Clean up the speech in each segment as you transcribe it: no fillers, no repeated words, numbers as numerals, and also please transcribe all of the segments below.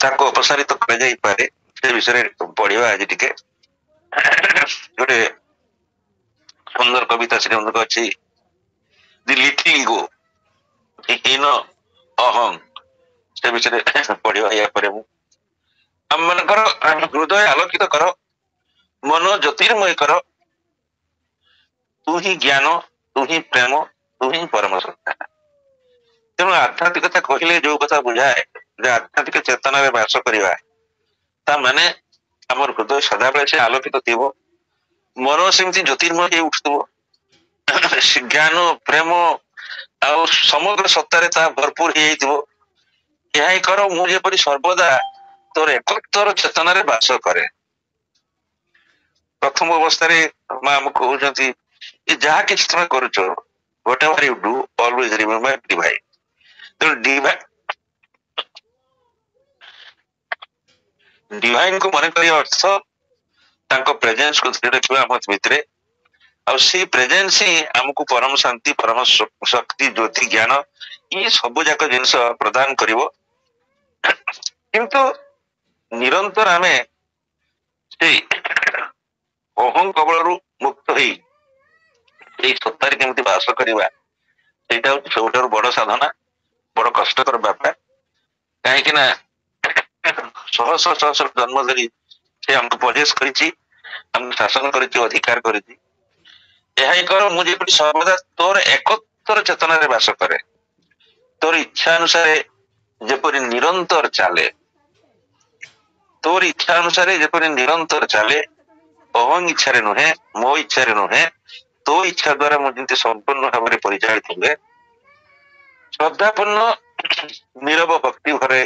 ତାକୁ ଅପସାରିତ କରାଯାଇପାରେ ସେ ବିଷୟରେ ପଢିବା ଆଜି ଟିକେ। ଗୋଟେ ସୁନ୍ଦର କବିତା ଶ୍ରୀମନ୍ଦିର ଅଛି, ଦି ଲିଟିଲ ଇଗୋ, ହୀନ ଅହଂ, ସେ ବିଷୟରେ ପଢିବା। ୟା ପରେ ମୁଁ ଆମ ମାନଙ୍କର ହୃଦୟ ଆଲୋକିତ କର, ମନ ଜ୍ୟୋତିର୍ମୟ କର, ତୁ ହିଁ ଜ୍ଞାନ, ତୁ ହିଁ ପ୍ରେମ, ତୁ ହିଁ ପରମ ସତ୍ତା। ତେଣୁ ଆଧ୍ୟାତ୍ମିକତା କହିଲେ ଯୋଉ କଥା ବୁଝାଏ ଯେ ଆଧ୍ୟାତ୍ମିକ ଚେତନାରେ ବାସ କରିବା, ତା ମାନେ ଆମର ହୃଦୟ ସଦାବେଳେ ସେ ଆଲୋକିତ ଥିବ, ମନ ସେମିତି ଜ୍ୟୋତିର୍ମୟ ହେଇ ଉଠୁଥିବ, ଜ୍ଞାନ ପ୍ରେମ ଆଉ ସମଗ୍ର ସତ୍ତାରେ ତାହା ଭରପୁର ହେଇଯାଇଥିବ। ଏହା ହିଁ କର ମୁଁ ଯେପରି ସର୍ବଦା ତୋର ଏକତ୍ଵର ଚେତନାରେ ବାସ କରେ। ପ୍ରଥମ ଅବସ୍ଥାରେ ମା ଆମକୁ କହୁଛନ୍ତି ଯେ ଯାହା କିଛି ତମେ କରୁଛ, whatever you do always remember divine। ତେଣୁ ଡିଭାଇନ କୁ ମନେ କରିବା ଅର୍ଥ ତାଙ୍କ ପ୍ରେଜେନ୍ସ କୁ ଧରି ରଖିବା ଆମ ଭିତରେ, ଆଉ ସେଇ ପ୍ରେଜେନ୍ସ ହିଁ ଆମକୁ ପରମ ଶାନ୍ତି, ପରମ ଶକ୍ତି, ଜ୍ୟୋତି, ଜ୍ଞାନ ଇଏ ସବୁ ଯାକ ଜିନିଷ ପ୍ରଦାନ କରିବ। କିନ୍ତୁ ନିରନ୍ତର ଆମେ ସେଇ ଅହଂ କବଳରୁ ମୁକ୍ତ ହେଇ ଏଇ ସତ୍ତାରେ କେମିତି ବାସ କରିବା, ସେଇଟା ହଉଛି ସବୁଠାରୁ ବଡ ସାଧନା, ବଡ କଷ୍ଟକର ବ୍ୟାପାର। କାହିଁକି ନା ଶହ ଶହ ଶହ ଶହ ଜନ୍ମ ଧରି ସେ ଆମକୁ ପରିବେଶ କରିଛି, ଆମକୁ ଶାସନ କରିଛି, ଅଧିକାର କରିଛି। ଏହା ହିଁ କର ମୁଁ ଯେପରି ସର୍ବଦା ତୋର ଏକତ୍ଵର ଚେତନାରେ ବାସ କରେ, ତୋର ଇଚ୍ଛା ଅନୁସାରେ ଯେପରି ନିରନ୍ତର ଚାଲେ, ତୋର ଇଚ୍ଛା ଅନୁସାରେ ଯେପରି ନିରନ୍ତର ଚାଲେ, ଅହଂ ଇଚ୍ଛାରେ ନୁହେଁ, ମୋ ଇଚ୍ଛାରେ ନୁହେଁ, ତୋ ଇଚ୍ଛା ଦ୍ଵାରା ମୁଁ ଯେମିତି ସମ୍ପୂର୍ଣ୍ଣ ଭାବରେ ପରିଚାଳିତ ହୁଏ। ଶ୍ରଦ୍ଧାପୂର୍ଣ୍ଣ ନୀରବ ଭକ୍ତି ଭରେ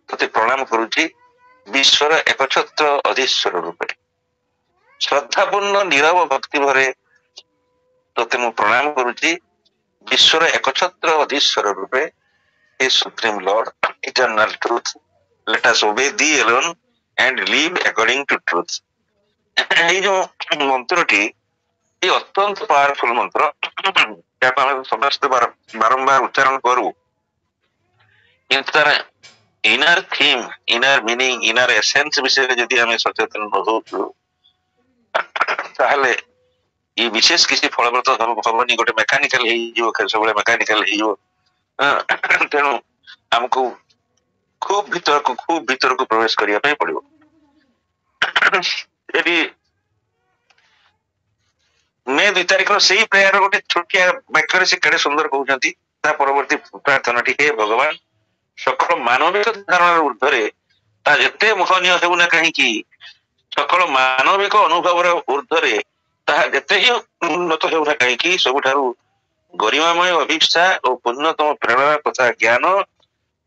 ତତେ ପ୍ରଣାମ କରୁଛି ବିଶ୍ୱର ଏକଛତ୍ର ଅଧୀଶ୍ୱର ରୂପେ। ଶ୍ରଦ୍ଧାପୂର୍ଣ୍ଣ ନୀରବ ଭକ୍ତି ଭରେ ତତେ ମୁଁ ପ୍ରଣାମ କରୁଛି ବିଶ୍ୱର ଏକଛତ୍ର ଅଧୀଶ୍ୱର ରୂପେ। ହେ supreme lord, eternal truth, let us obey thee alone and live according to truth। ଏଇ ଯୋଉ ମନ୍ତ୍ରଟି ଏ ଅତ୍ୟନ୍ତ ପାୱାରଫୁଲ ମନ୍ତ୍ର, ଯାହାକୁ ଆମେ ସମସ୍ତେ ବାରମ୍ବାର ଉଚ୍ଚାରଣ କରୁ, କିନ୍ତୁ ତାର inner theme, inner meaning, inner essence ବିଷୟରେ ଯଦି ଆମେ ସଚେତନ ନ ହଉଛୁ, ତାହେଲେ ଏ ବିଶେଷ କିଛି ଫଳପ୍ରଦ ହବନି, ଗୋଟେ ମେକାନିକାଲ ହେଇଯିବ, ସବୁବେଳେ ମେକାନିକାଲ ହେଇଯିବ। ତେଣୁ ଆମକୁ ଖୁବ ଭିତରକୁ ପ୍ରବେଶ କରିବା ପାଇଁ ପଡିବ। ଏଠି ମେ 2 ତାରିଖର ସେଇ ପ୍ରେୟାର ଗୋଟେ ଛୋଟିଆ ବାକ୍ୟରେ ସେ କେଡେ ସୁନ୍ଦର କହୁଛନ୍ତି। ତା ପରବର୍ତ୍ତୀ ପ୍ରାର୍ଥନାଟି, ହେ ଭଗବାନ, ସକଳ ମାନବିକ ଧାରଣାର ଉର୍ଦ୍ଧ୍ୱରେ ତା ଯେତେ ମହନୀୟ ହେଉନା କାହିଁକି, ସକଳ ମାନବିକ ଅନୁଭବର ଉର୍ଦ୍ଧ୍ୱରେ ତାହା ଯେତେ ହିଁ ଉନ୍ନତ ହେଉନା କାହିଁକି, ସବୁଠାରୁ ଗରିମାମୟ ଅଭିପ୍ସା ଓ ପୁଣ୍ୟତମ ପ୍ରେରଣା ତଥା ଜ୍ଞାନ,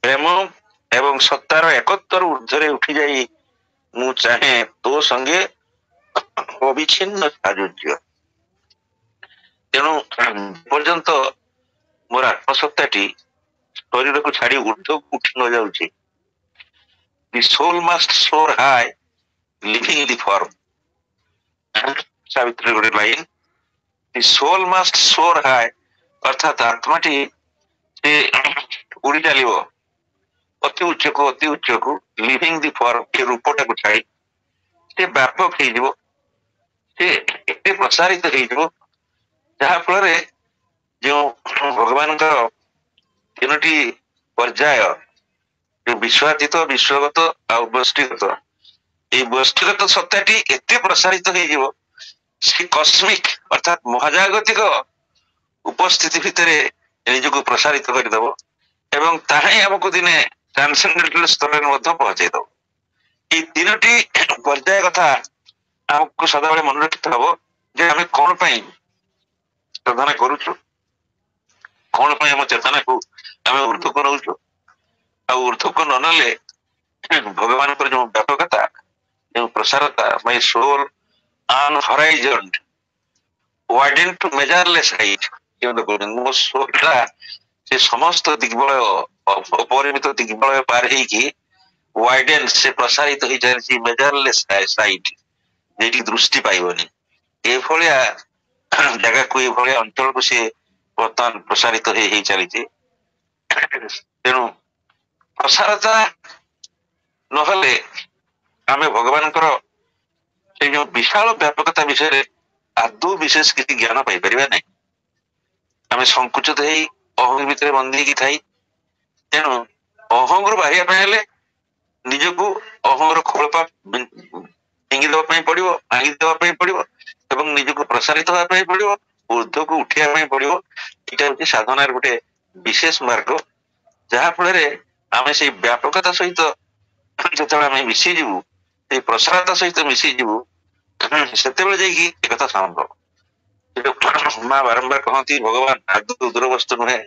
ପ୍ରେମ ଏବଂ ସତ୍ତାର ଏକତ୍ଵର ଉର୍ଦ୍ଧ୍ୱରେ ଉଠି ଯାଇ ମୁଁ ଚାହେଁ ତୋ ସଙ୍ଗେ ଅବିଚ୍ଛିନ୍ନ ସାଯୁଜ୍ୟ। ତେଣୁ ପର୍ଯ୍ୟନ୍ତ ମୋର ଆତ୍ମସତ୍ତାଟି ଶରୀରକୁ ଛାଡି ଉର୍ଦ୍ଧ୍ୱକୁ ଉଠି ନ ଯାଉଛି, the soul must soar high leaving the form। Savitri ଗୋଟେ line, the soul must soar high, ଅର୍ଥାତ ଆତ୍ମାଟି ସେ ଉଡି ଚାଲିବ ଅତି ଉଚ୍ଚକୁ ଲିଭିଂ ଦି ଫର୍ମ, ଏ ରୂପଟାକୁ ଛାଡି ସେ ବ୍ୟାପକ ହେଇଯିବ, ସେ ଏତେ ପ୍ରସାରିତ ହେଇଯିବ, ଯାହା ଫଳରେ ଯେଉଁ ଭଗବାନଙ୍କର 3ଟି ପର୍ଯ୍ୟାୟ, ଯୋଉ ବିଶ୍ୱାତୀତ, ବିଶ୍ୱଗତ ଆଉ ବସ୍ତିଗତ, ଏଇ ବସ୍ତିଗତ ସତ୍ତାଟି ଏତେ ପ୍ରସାରିତ ହେଇଯିବ, ସେ କସ୍ମିକ ଅର୍ଥାତ ମହାଜାଗତିକ ଉପସ୍ଥିତି ଭିତରେ ନିଜକୁ ପ୍ରସାରିତ କରିଦବ ଏବଂ ତାହା ହିଁ ଆମକୁ ଦିନେ ଟ୍ରାନ୍ସେଣ୍ଡେଣ୍ଟାଲ ସ୍ତରରେ ମଧ୍ୟ ପହଞ୍ଚେଇ ଦବ। ଏଇ 3ଟି ପର୍ଯ୍ୟାୟ କଥା ଆମକୁ ସଦାବେଳେ ମନେ ରଖିତେ ହବ ଯେ ଆମେ କଣ ପାଇଁ ସାଧନା କରୁଛୁ, କଣ ପାଇଁ ଆମ ଚେତନାକୁ ଆମେ ଉର୍ଦ୍ଧ୍ୱକୁ ନଉଛୁ, ଆଉ ଉର୍ଦ୍ଧ୍ୱକୁ ନ ନେଲେ ଭଗବାନଙ୍କର ଯୋଉ ବ୍ୟାପକତା, ଯୋଉ ପ୍ରସାରତା, ମାଇ ସୋଲ ଅନ୍ ହରାଇଜନ୍ ୱାଇଡେନ୍ ଟୁ ମେଜରଲେସ୍ ହାଇଟ୍, ମୋ ସୋଲଟା ସେ ସମସ୍ତ ଦିଗ୍ବଳୟ, ଅପରିମିତ ଦିଗ୍ବଳୟ ପାର ହେଇକି ୱାଇଡେନ୍, ସେ ପ୍ରସାରିତ ହେଇ ଚାଲିଛି ମେଜରଲେସ୍ ସାଇଟ୍, ଯେଠି ଦୃଷ୍ଟି ପାଇବନି, ଏଭଳିଆ ଜାଗାକୁ, ଏଭଳିଆ ଅଞ୍ଚଳକୁ ସେ ବର୍ତ୍ତମାନ ପ୍ରସାରିତ ହେଇ ଚାଲିଛି। ତେଣୁ ପ୍ରସାରତା ନହେଲେ ଆମେ ଭଗବାନଙ୍କର ସେଇ ଯୋଉ ବିଶାଳ ବ୍ୟାପକତା ବିଷୟରେ ଆଦୌ ବିଶେଷ କିଛି ଜ୍ଞାନ ପାଇପାରିବା ନାହିଁ। ଆମେ ସଂକୁଚିତ ହେଇ ଅହଂ ଭିତରେ ବନ୍ଦୀ ହେଇକି ଥାଇ, ତେଣୁ ଅହଂରୁ ବାହାରିବା ପାଇଁ ହେଲେ ନିଜକୁ ଅହଂର ଖୋଳପା ଫିଙ୍ଗି ଦେବା ପାଇଁ ପଡିବ, ଭାଙ୍ଗି ଦେବା ପାଇଁ ପଡିବ ଏବଂ ନିଜକୁ ପ୍ରସାରିତ ହେବା ପାଇଁ ପଡିବ, ଊର୍ଦ୍ଧ୍ୱକୁ ଉଠିବା ପାଇଁ ପଡିବ। ଏଇଟା ହଉଛି ସାଧନାର ଗୋଟେ ବିଶେଷ ମାର୍ଗ, ଯାହା ଫଳରେ ଆମେ ସେଇ ବ୍ୟାପକତା ସହିତ ଯେତେବେଳେ ଆମେ ମିଶିଯିବୁ, ସେଇ ପ୍ରସାରତା ସହିତ ମିଶିଯିବୁ, ସେତେବେଳେ ଯାଇକି ଏକଥା ସମ୍ଭବ। ମା ବାରମ୍ବାର କହନ୍ତି ଭଗବାନ ଆଦୌ ଦୂର ବସ୍ତୁ ନୁହେଁ,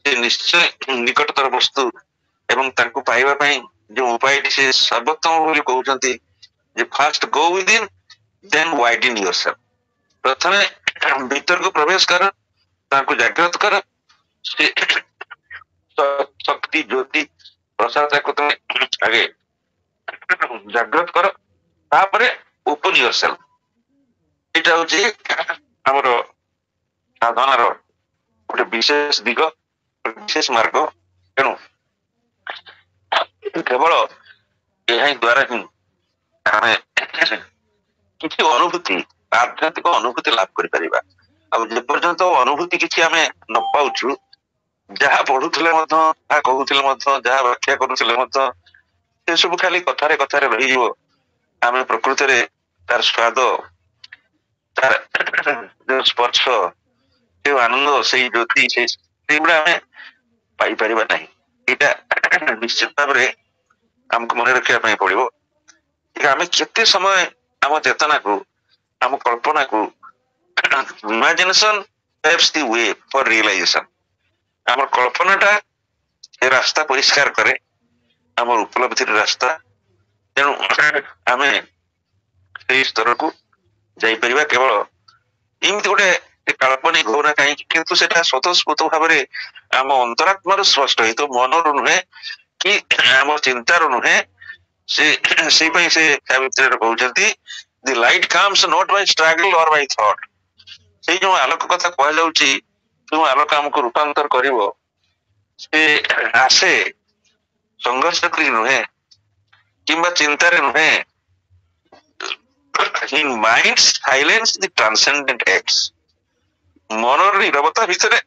ସେ ନିଶ୍ଚୟ ନିକଟତର ବସ୍ତୁ ଏବଂ ତାଙ୍କୁ ପାଇବା ପାଇଁ ଯୋଉ ଉପାୟଟି ସେ ସର୍ବୋତ୍ତମ ବୋଲି କହୁଛନ୍ତି ଯେ ଫାଷ୍ଟ ଗୋ ୱିଦିନ୍ ଦେନ୍ ୱାଇଡେନ୍ ୟୋରସେଲ୍ଫ। ପ୍ରଥମେ ଭିତରକୁ ପ୍ରବେଶ କର, ତାଙ୍କୁ ଜାଗ୍ରତ କର, ସେ ଶକ୍ତି ଜ୍ୟୋତି ପ୍ରସାଦକୁ ତମେ ଆଗେ ଜାଗ୍ରତ କର, ତାପରେ ଓପନ୍ ୟୋରସେଲ୍ଫ। ଏଇଟା ହଉଛି ଆମର ସାଧନାର ଗୋଟେ ବିଶେଷ ଦିଗ, ବିଶେଷ ମାର୍ଗ। ତେଣୁ କେବଳ ଏହା ଦ୍ୱାରା ହିଁ ଆମେ କିଛି ଅନୁଭୂତି, ଆଧ୍ୟାତ୍ମିକ ଅନୁଭୂତି ଲାଭ କରିପାରିବା। ଆଉ ଯେପର୍ଯ୍ୟନ୍ତ ଅନୁଭୂତି କିଛି ଆମେ ନ ପାଉଛୁ, ଯାହା ପଢୁଥିଲେ ମଧ୍ୟ, ଯାହା କହୁଥିଲେ ମଧ୍ୟ, ଯାହା ବ୍ୟାଖ୍ୟା କରୁଥିଲେ ମଧ୍ୟ, ସେସବୁ ଖାଲି କଥାରେ କଥାରେ ରହିଯିବ। ଆମେ ପ୍ରକୃତରେ ତାର ସ୍ୱାଦ, ତାର ଯୋଉ ସ୍ପର୍ଶ, ଯୋଉ ଆନନ୍ଦ, ସେଇ ଜ୍ୟୋତି, ସେଇଗୁଡା ଆମେ ପାଇପାରିବା ନାହିଁ। ଏଇଟା ନିଶ୍ଚିତ ଭାବରେ ଆମକୁ ମନେ ରଖିବା ପାଇଁ ପଡିବ। ଆମେ କେତେ ସମୟ ଆମ ଚେତନାକୁ, ଆମ କଳ୍ପନାକୁ, imagination paves the way for realization। ଆମର କଳ୍ପନାଟା ଏ ରାସ୍ତା ପରିଷ୍କାର କରେ, ଆମର ଉପଲବ୍ଧିର ରାସ୍ତା। ତେଣୁ ଆମେ ସେଇ ସ୍ତରକୁ ଯାଇପାରିବା କେବଳ ଏମିତି ଗୋଟେ କାଳ୍ପନିକ ହଉନା କାହିଁକି, କିନ୍ତୁ ସେଟା ସ୍ୱତଃସ୍ଫୂର୍ତ୍ତ ଭାବରେ ଆମ ଅନ୍ତରାତ୍ମାରୁ ସ୍ପଷ୍ଟ ହେଇଥିବ, ମନରୁ ନୁହେଁ କି ଆମ ଚିନ୍ତାରୁ ନୁହେଁ। ସେଇ ପାଇଁ ସେ ତା ଭିତରେ କହୁଛନ୍ତି the light comes not by struggle or by thought. ସେଇ ଯୋଉ ଆଲୋକ କଥା କୁହାଯାଉଛି, ଯୋଉ ଆଲୋକ ଆମକୁ ରୂପାନ୍ତର କରିବ, ସେ ଆସେ ସଂଘର୍ଷ କରି ନୁହେଁ କିମ୍ବା ଚିନ୍ତାରେ ନୁହେଁ। In mind's silence the transcendent acts। ମନର ନିରବତା ଭିତରେ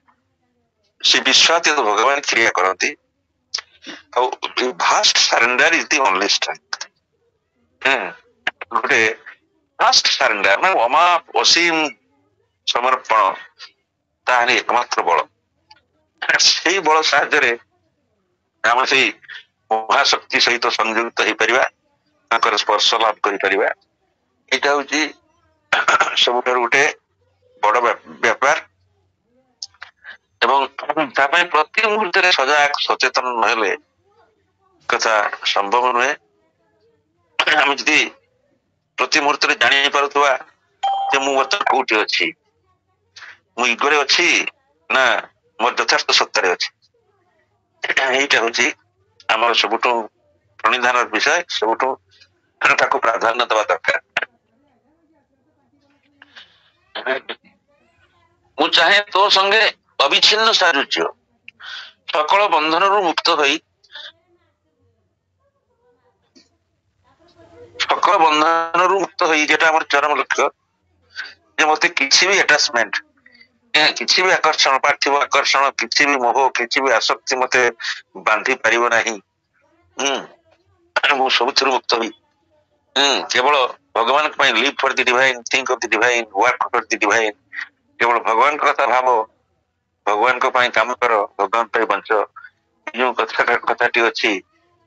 ସେ ବିଶ୍ୱାତୀତ ଭଗବାନ କ୍ରିୟା କରନ୍ତି। ଆଉ vast surrender is the only strength. ଗୋଟେ ଭାଷ୍ଟ ସରେଣ୍ଡର ମାନେ ଅସୀମ ସମର୍ପଣ, ତାହାରି ଏକମାତ୍ର ବଳ। ସେଇ ବଳ ସାହାଯ୍ୟରେ ଆମେ ସେଇ ମହାଶକ୍ତି ସହିତ ସଂଯୁକ୍ତ ହେଇପାରିବା, ତାଙ୍କର ସ୍ପର୍ଶ ଲାଭ କରିପାରିବା। ଏଇଟା ହଉଛି ସବୁଠାରୁ ଗୋଟେ ବଡ ବ୍ୟାପାର। ଏବଂ ତା ପାଇଁ ପ୍ରତି ମୁହୂର୍ତ୍ତରେ ସଜାଗ ସଚେତନ ନହେଲେ କଥା ସମ୍ଭବ ନୁହେଁ। ଆମେ ଯଦି ପ୍ରତି ମୁହୂର୍ତ୍ତରେ ଜାଣି ପାରୁଥିବା ଯେ ମୁଁ ବର୍ତ୍ତମାନ କୋଉଠି ଅଛି, ମୁଁ ଇଗୋରେ ଅଛି ନା ମୋର ଯଥାର୍ଥ ସତ୍ତାରେ ଅଛି, এইটা হচ্ছে আমার ସବୁଠୁ ପ୍ରଣିଧାନର ବିଷୟ, ସବୁଠୁ ତାକୁ ପ୍ରାଧାନ୍ୟ ଦେବା ଦରକାର। ମୁଁ ଚାହେଁ ତୋ ସଙ୍ଗେ ଅବିଚ୍ଛିନ୍ନ ସାରୁଜ୍ୟ, ସକଳ ବନ୍ଧନରୁ ମୁକ୍ତ ହୋଇ, ସକଳ ବନ୍ଧନରୁ ମୁକ୍ତ ହୋଇ, যেটা আমার চরম লক্ষ্য, যে মতে କିଛି ବି ଆଟାଚମେଣ୍ଟ, କିଛି ବି ଆକର୍ଷଣ, ପାର୍ଥିବ ଆକର୍ଷଣ, କିଛି ବି ମୋହ, କିଛି ବି ଆସକ୍ତି ମତେ ବାନ୍ଧି ପାରିବ ନାହିଁ। ମୁଁ ସବୁଥିରୁ ମୁକ୍ତ ହୋଇ କେବଳ ଭଗବାନଙ୍କ ପାଇଁ live for the divine, think of the divine, work for the divine. କେବଳ ଭଗବାନଙ୍କ କଥା ଭାବ, ଭଗବାନଙ୍କ ପାଇଁ କାମ କର, ଭଗବାନ ପାଇଁ ବଞ୍ଚ। ଯୋଉ କଥାଟି ଅଛି,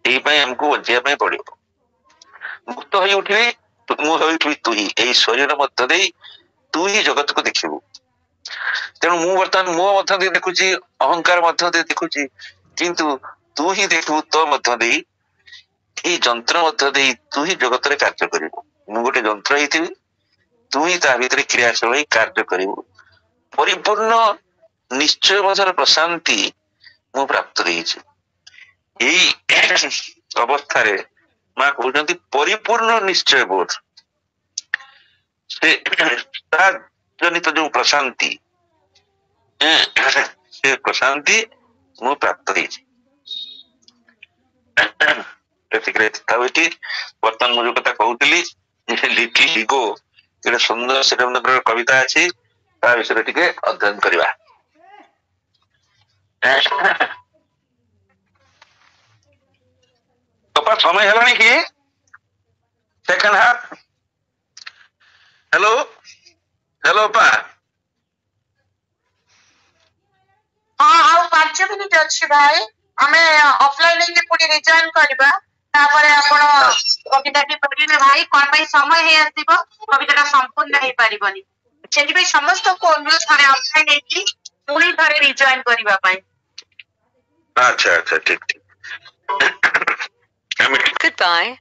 ଏଇ ପାଇଁ ଆମକୁ ବଞ୍ଚିବା ପାଇଁ ପଡିବ। ମୁକ୍ତ ହୋଇ ଉଠିବି, ମୁଁ ହୋଇଉଠିବି ତୁ ହିଁ। ଏଇ ଶରୀର ମଧ୍ୟ ଦେଇ ତୁ ହିଁ ଜଗତକୁ ଦେଖିବୁ। ତେଣୁ ମୁଁ ବର୍ତ୍ତମାନ ମୋ ମଧ୍ୟ ଦେଇ ଦେଖୁଛି, ଅହଙ୍କାର ମଧ୍ୟ ଦେଇ ଦେଖୁଛି, କିନ୍ତୁ ତୁ ହିଁ ଦେଖିବୁ ତୋ ମଧ୍ୟ ଦେଇ, ଏଇ ଯନ୍ତ୍ର ମଧ୍ୟ ଦେଇ ତୁ ହିଁ ଜଗତରେ କାର୍ଯ୍ୟ କରିବୁ। ମୁଁ ଗୋଟେ ଯନ୍ତ୍ର ହେଇଥିବି, ତୁ ହିଁ ତା ଭିତରେ କ୍ରିୟାଶୀଳ ହେଇ କାର୍ଯ୍ୟ କରିବୁ। ପରିପୂର୍ଣ୍ଣ ନିଶ୍ଚୟ ମଧ୍ୟରେ ପ୍ରଶାନ୍ତି ମୁଁ ପ୍ରାପ୍ତ ହେଇଛି। ଏଇ ଅବସ୍ଥାରେ ମା କହୁଛନ୍ତି ପରିପୂର୍ଣ୍ଣ ନିଶ୍ଚୟ ବୋଧ, ସେ ତା ଜନିତ ଯୋଉ ପ୍ରଶାନ୍ତି, ସେ ପ୍ରଶାନ୍ତି ମୁଁ ପ୍ରାପ୍ତ ହେଇଛି। ବର୍ତ୍ତମାନ ମୁଁ ଯୋଉ କଥା କହୁଥିଲି ଲିଟିଲ ଇଗୋ ଗୋଟେ ସୁନ୍ଦର ସେଟା କବିତା ଅଛି ତା ବିଷୟରେ ଟିକେ ଅଧ୍ୟୟନ କରିବା। ସମୟ ହେଲାଣି କି ସେକେଣ୍ଡ ହାଫ? ହ୍ୟାଲୋ ହ୍ୟାଲୋ ପା ହଁ ଆଉ 5 ମିନିଟ ଅଛି ଭାଇ, ଆମେ ଅଫଲାଇନ ହେଇକି ପୁଣି ରିଜଏନ୍ କରିବା, ତାପରେ ଆପଣ କବିତାଟି ପଢିବେ ଭାଇ। କଣ ପାଇଁ ସମୟ ହେଇ ଆସିବ, କବିତାଟା ସମ୍ପୂର୍ଣ୍ଣ ହେଇପାରିବନି, ସେଥିପାଇଁ ସମସ୍ତଙ୍କୁ ଅନୁରୋଧ ଥରେ ଅଫଲାଇନ ହେଇକି ପୁଣି ଥରେ ରିଜଏନ୍ କରିବା ପାଇଁ। ଆଚ୍ଛା ଆଚ୍ଛା ଠିକ ଠିକ। Goodbye.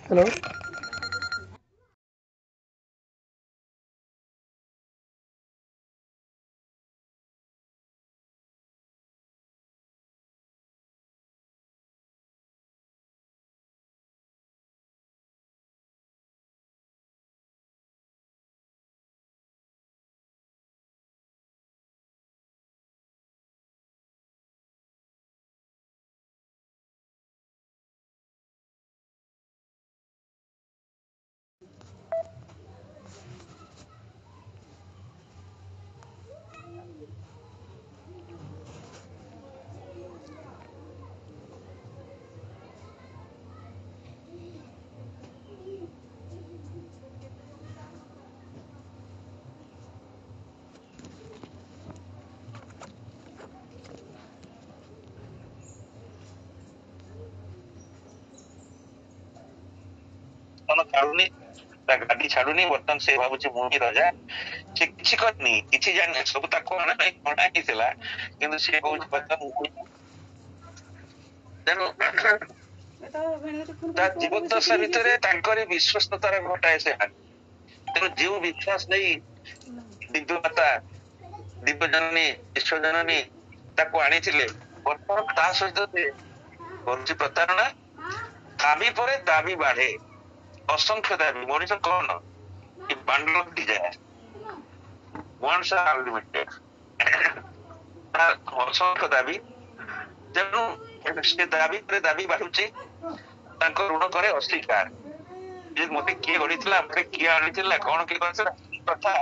Hello. ଛାଡୁନି ତା ଗାଡି ଛାଡୁନି, ବର୍ତ୍ତମାନ ସେ ଭାବୁଛି ମୁଁ ହିଁ ରଜା, ସେ କିଛି କରିନି, କିଛି ଜାଣିନି, ସବୁ ତାକୁ ଅଣା ହେଇଥିଲା, କିନ୍ତୁ ସେ କହୁଛି ତେଣୁ ତା ଜୀବନ ଦଶା ଭିତରେ ତାଙ୍କରି ବିଶ୍ୱସ୍ତତାର ଘଟାଏ ସେ ହାନି। ତେଣୁ ଯେଉଁ ବିଶ୍ୱାସ ନେଇ ଦିବ୍ୟମାତା ଦିବ୍ୟଜନନୀ ବିଶ୍ୱଜନନୀ ତାକୁ ଆଣିଥିଲେ, ବର୍ତ୍ତମାନ ତା ସହିତ ସେ କରୁଛି ପ୍ରତାରଣା। ଦାବି ପରେ ଦାବି ବାଢେ, ଅସଂଖ୍ୟ ଦାବି। ମଣିଷ କଣ ବାଣ୍ଡଲ ଡିଜାୟାର, ୱାଣ୍ଟସ୍ ଆର୍ ଅନଲିମିଟେଡ, ଅସଂଖ୍ୟ ଦାବି। ତେଣୁ ସେ ଦାବି ପରେ ଦାବି ବାଢୁଛି, ତାଙ୍କ ଋଣ କରେ ଅସ୍ୱୀକାର। ଯେ ମତେ କିଏ ଗଢିଥିଲା, ମତେ କିଏ ଆଣିଥିଲା, କଣ କିଏ କରିଥିଲା କଥା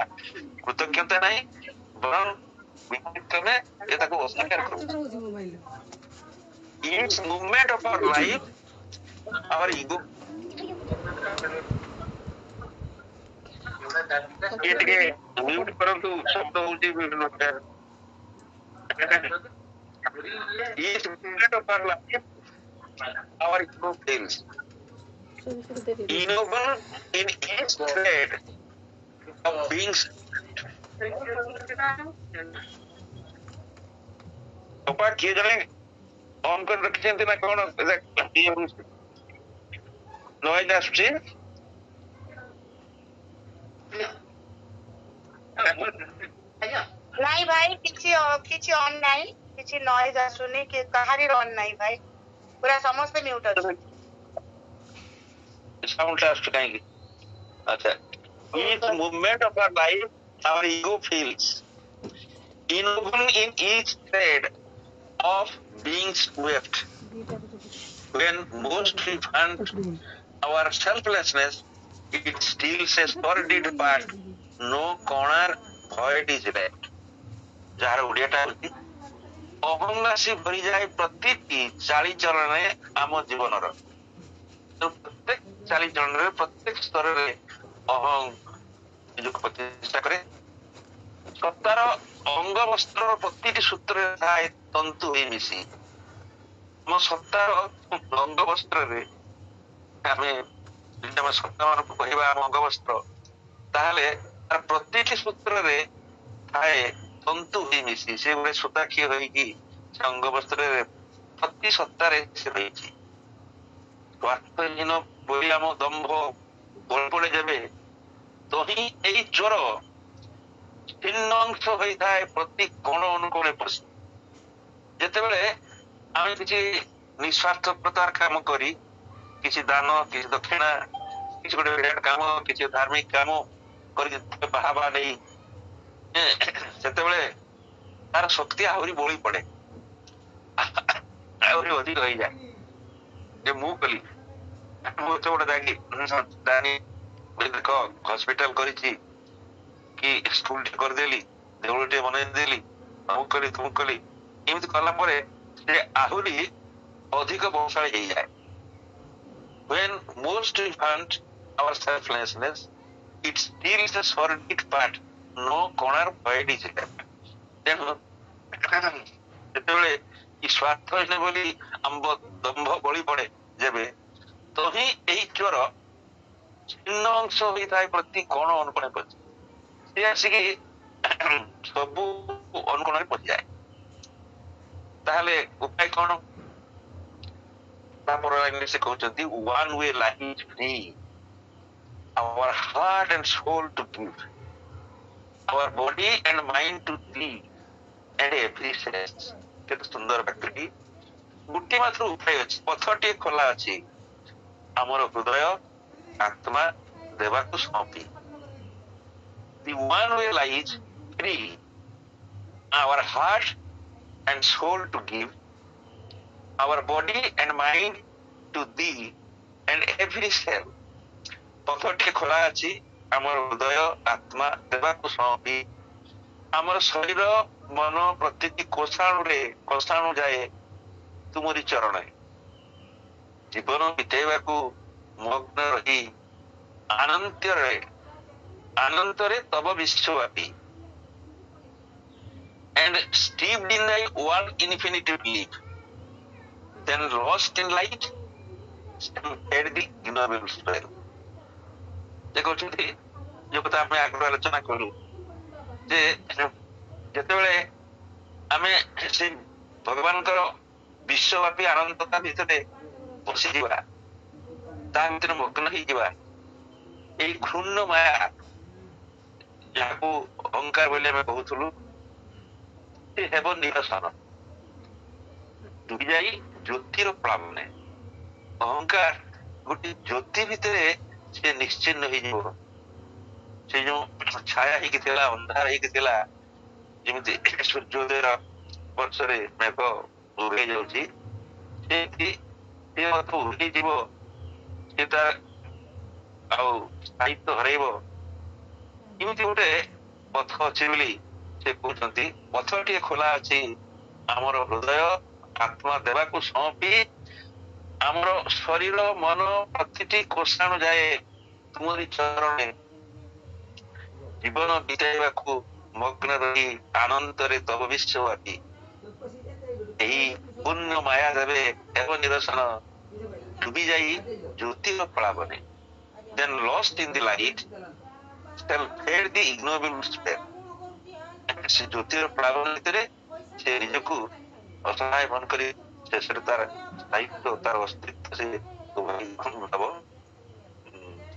କୃତଜ୍ଞତା ନାହିଁ, ବରଂ କ୍ରମେ ଏ ତାକୁ ଅସ୍ୱୀକାର କରୁଛି। Each movement of our life, our ego ये ଟିକେ म्यूट କରନ୍ତୁ, ଶବ୍ଦ ହଉଛି ବିଭିନ୍ନ ପ୍ରକାର। Each movement of our life, our ego fails. Innoble in each thread of beings. ବାପା କିଏ ଜଣେ ଅନ୍ କରି ରଖିଛନ୍ତି ନା କଣ, ନଏଜ ଆସୁଛି। ନାଇଁ ଭାଇ, କିଛି କିଛି ଅନ୍ ନାହିଁ, କିଛି ନଏଜ ଆସୁନି, କାହାରି ଅନ୍ ନାହିଁ ଭାଇ, ପୁରା ସମସ୍ତେ ମ୍ୟୁଟ୍ ଅଛି। ସାଉଣ୍ଡ ଟା ଆସୁଛି କାହିଁକି? ଆଚ୍ଛା, each movement of our life, our ego feels. Innoble in each thread of being's weft. When most we find our selflessness, it steals a sordid part. No corner void is left. ଯାହାର ଓଡିଆଟା ହଉଛି ଅହଙ୍ଗାସୀ ଭରିଯାଏ ପ୍ରତିଟି ଚାଳିଚଳନରେ ଆମ ଜୀବନର। ପ୍ରତ୍ୟେକ ଚାଳିଚଳନରେ, ପ୍ରତ୍ୟେକ ସ୍ତରରେ ଅହଂ ନିଜକୁ ପ୍ରତିଷ୍ଠା କରେ। ସତ୍ତାର ଅଙ୍ଗ ବସ୍ତ୍ରର ପ୍ରତିଟି ସୂତ୍ରରେ ଥାଏ ତନ୍ତୁ ହୋଇ ମିଶି। ଆମ ସତ୍ତାର ଅଙ୍ଗ ବସ୍ତ୍ରରେ ଆମେ ଯଦି ଆମ ସତ୍ତା ମାନଙ୍କୁ କହିବା ଆମ ଅଙ୍ଗ ବସ୍ତ୍ର, ତାହେଲେ ତାର ପ୍ରତିଟି ସୂତ୍ରରେ ଥାଏ ତନ୍ତୁ ହୋଇ ମିଶି। ସେ ଗୋଟେ ସୂତାକ୍ଷୀ ହୋଇକି ସେ ଅଙ୍ଗ ବସ୍ତ୍ରରେ ପ୍ରତି ସତ୍ତାରେ ସେ ରହିଛି। ସ୍ୱାର୍ଥହୀନ ବୋଲି ଆମ ଦମ୍ଭ ବଳ ପଡେ ଯେବେ, ତ ହିଁ ଏଇ ଜ୍ୱର ଛିନ୍ନ ଅଂଶ ହୋଇଥାଏ ପ୍ରତି କୋଣ ଅନୁକୋଣରେ ପଶି। ଯେତେବେଳେ ଆମେ କିଛି ନିଃସ୍ୱାର୍ଥପରତାର କାମ କରି, କିଛି ଦାନ, କିଛି ଦକ୍ଷିଣା, କିଛି ଗୋଟେ ବିରାଟ କାମ, କିଛି ଧାର୍ମିକ କାମ କରିକି ବାହାବା ନେଇ, ସେତେବେଳେ ତାର ଶକ୍ତି ଆହୁରି ବଳି ପଡେ, ଆହୁରି ଅଧିକ ହେଇଯାଏ। ଯେ ମୁଁ କଲି, ମୁଁ ଏତେ ଗୋଟେ ଦାନି ଦେଖ ହସ୍ପିଟାଲ କରିଛି, କି ସ୍କୁଲ ଟେ କରିଦେଲି, ଦେଉଳ ଟେ ବନେଇଦେଲି, ମୁଁ କଲି, ତୁମ କଲି, ଏମିତି କଲା ପରେ ସେ ଆହୁରି ଅଧିକ ବଂଶାଳୀ ହେଇଯାଏ। When most we find our selflessness, it steals a sordid part. No corner void is left. ତେଣୁ ଯେତେବେଳେ ଇ ସ୍ୱାର୍ଥହୀନ ବୋଲି ଆମ୍ବ ଦମ୍ଭ ବଳି ପଡେ ଯେବେ, ତ ହିଁ ଏହି ଜ୍ୱର ଛିନ୍ନ ଅଂଶ ହୋଇଥାଏ ପ୍ରତି କୋଣ ଅନୁକୋଣରେ ପଶି। ସେ ଆସିକି ସବୁ ଅନୁକୋଣରେ ପଶିଯାଏ। ତାହେଲେ ଉପାୟ କଣ? ତାପରେ ସେ କହୁଛନ୍ତି one way life is free, our heart and soul to give, our body and mind to thee, and every sense. କେତେ ସୁନ୍ଦର ବାକ୍ୟଟି। ଗୋଟିଏ ମାତ୍ର ଉପାୟ ଅଛି, ପଥଟିଏ ଖୋଲା ଅଛି, ଆମର ହୃଦୟ ଆତ୍ମା ଦେବାକୁ ସଁପି। The one way lies free, our heart and soul to give, our body and mind to thee, and every cell. ପଥଟିଏ ଖୋଲା ଅଛି, ଆମର ହୃଦୟ ଆତ୍ମା ଦେବାକୁ ସଁପି, ଆମର ଶରୀର ମନ ପ୍ରତିଟି କୋଷାଣୁ ଯାଏ ତୁମରି ଚରଣରେ। ଜୀବନ ବିତେଇବାକୁ ମଗ୍ନ ରହି ଆନନ୍ତରେ ତବ ବିଶ୍ୱବ୍ୟାପୀ, and steeped in thy world infinity live, then lost in light, stamped the ignoble spell. ସେ କହୁଛନ୍ତି, ଯୋଉ କଥା ଆମେ ଆଗରୁ ଆଲୋଚନା କଲୁ, ଯେ ଯେତେବେଳେ ଆମେ ସେ ଭଗବାନଙ୍କର ବିଶ୍ୱବ୍ୟାପୀ ଆନନ୍ଦତା ଭିତରେ ବସିଯିବା, ତା ଭିତରେ ମଗ୍ନ ହେଇଯିବା, ଏଇ ଘୃଣ୍ୟ ମାୟା, ଯାହାକୁ ଅହଙ୍କାର ବୋଲି ଆମେ କହୁଥିଲୁ, ସେ ହେବ ନିରସନ। ଡୁବି ଯାଇ ଜ୍ୟୋତିର ପ୍ଲାବନେ। ଅହଙ୍କାର ଗୋଟେ ଜ୍ୟୋତି ଭିତରେ ସେ ନିଶ୍ଚିନ୍ନ ହେଇଯିବ। ସେ ଯୋଉ ଛାୟା ହେଇକି ଥିଲା, ଅନ୍ଧାର ହେଇକି ଥିଲା, ଯେମିତି ସୂର୍ଯ୍ୟୋଦୟର ବର୍ଷରେ ମେଘ ଉଭେଇ ଯାଉଛି, ସେମିତି ସେ ମଧ୍ୟ ଉଭେଇଯିବ। ସେ ତାର ଆଉ ସାହିତ୍ୟ ହରେଇବ। ଏମିତି ଗୋଟେ ପଥ ଅଛି ବୋଲି ସେ କହୁଛନ୍ତି। ପଥଟିଏ ଖୋଲା ଅଛି, ଆମର ହୃଦୟ ଆତ୍ମା ଦେବାକୁ ସଁପି, ଆମର ଶରୀର ମନ ପ୍ରତିଟି କୋଷାଣୁ ଯାଏ ତୁମରି ଚରଣେ, ଜୀବନ ବିତାଇବାକୁ ମଗ୍ନ ରହି ଆନନ୍ଦରେ ତବ ବିଶ୍ୱବ୍ୟାପୀ। ଏହି ପୂର୍ଣ୍ଣ ମାୟା ଦେବେ ହେବ ନିରସନ, ଡୁବି ଯାଇ ଜ୍ୟୋତିର ପ୍ଳାବନେ। Then lost in the light shall fade the ignoble despair. ସେ ଜ୍ୟୋତିର ପ୍ଳାବନ ଭିତରେ ସେ ନିଜକୁ ଅସହାୟ ମନ କରି ଶେଷରେ ତାର ସାହିତ୍ୟ, ତାର ଅସ୍ତିତ୍ୱ ସେ ଭାବ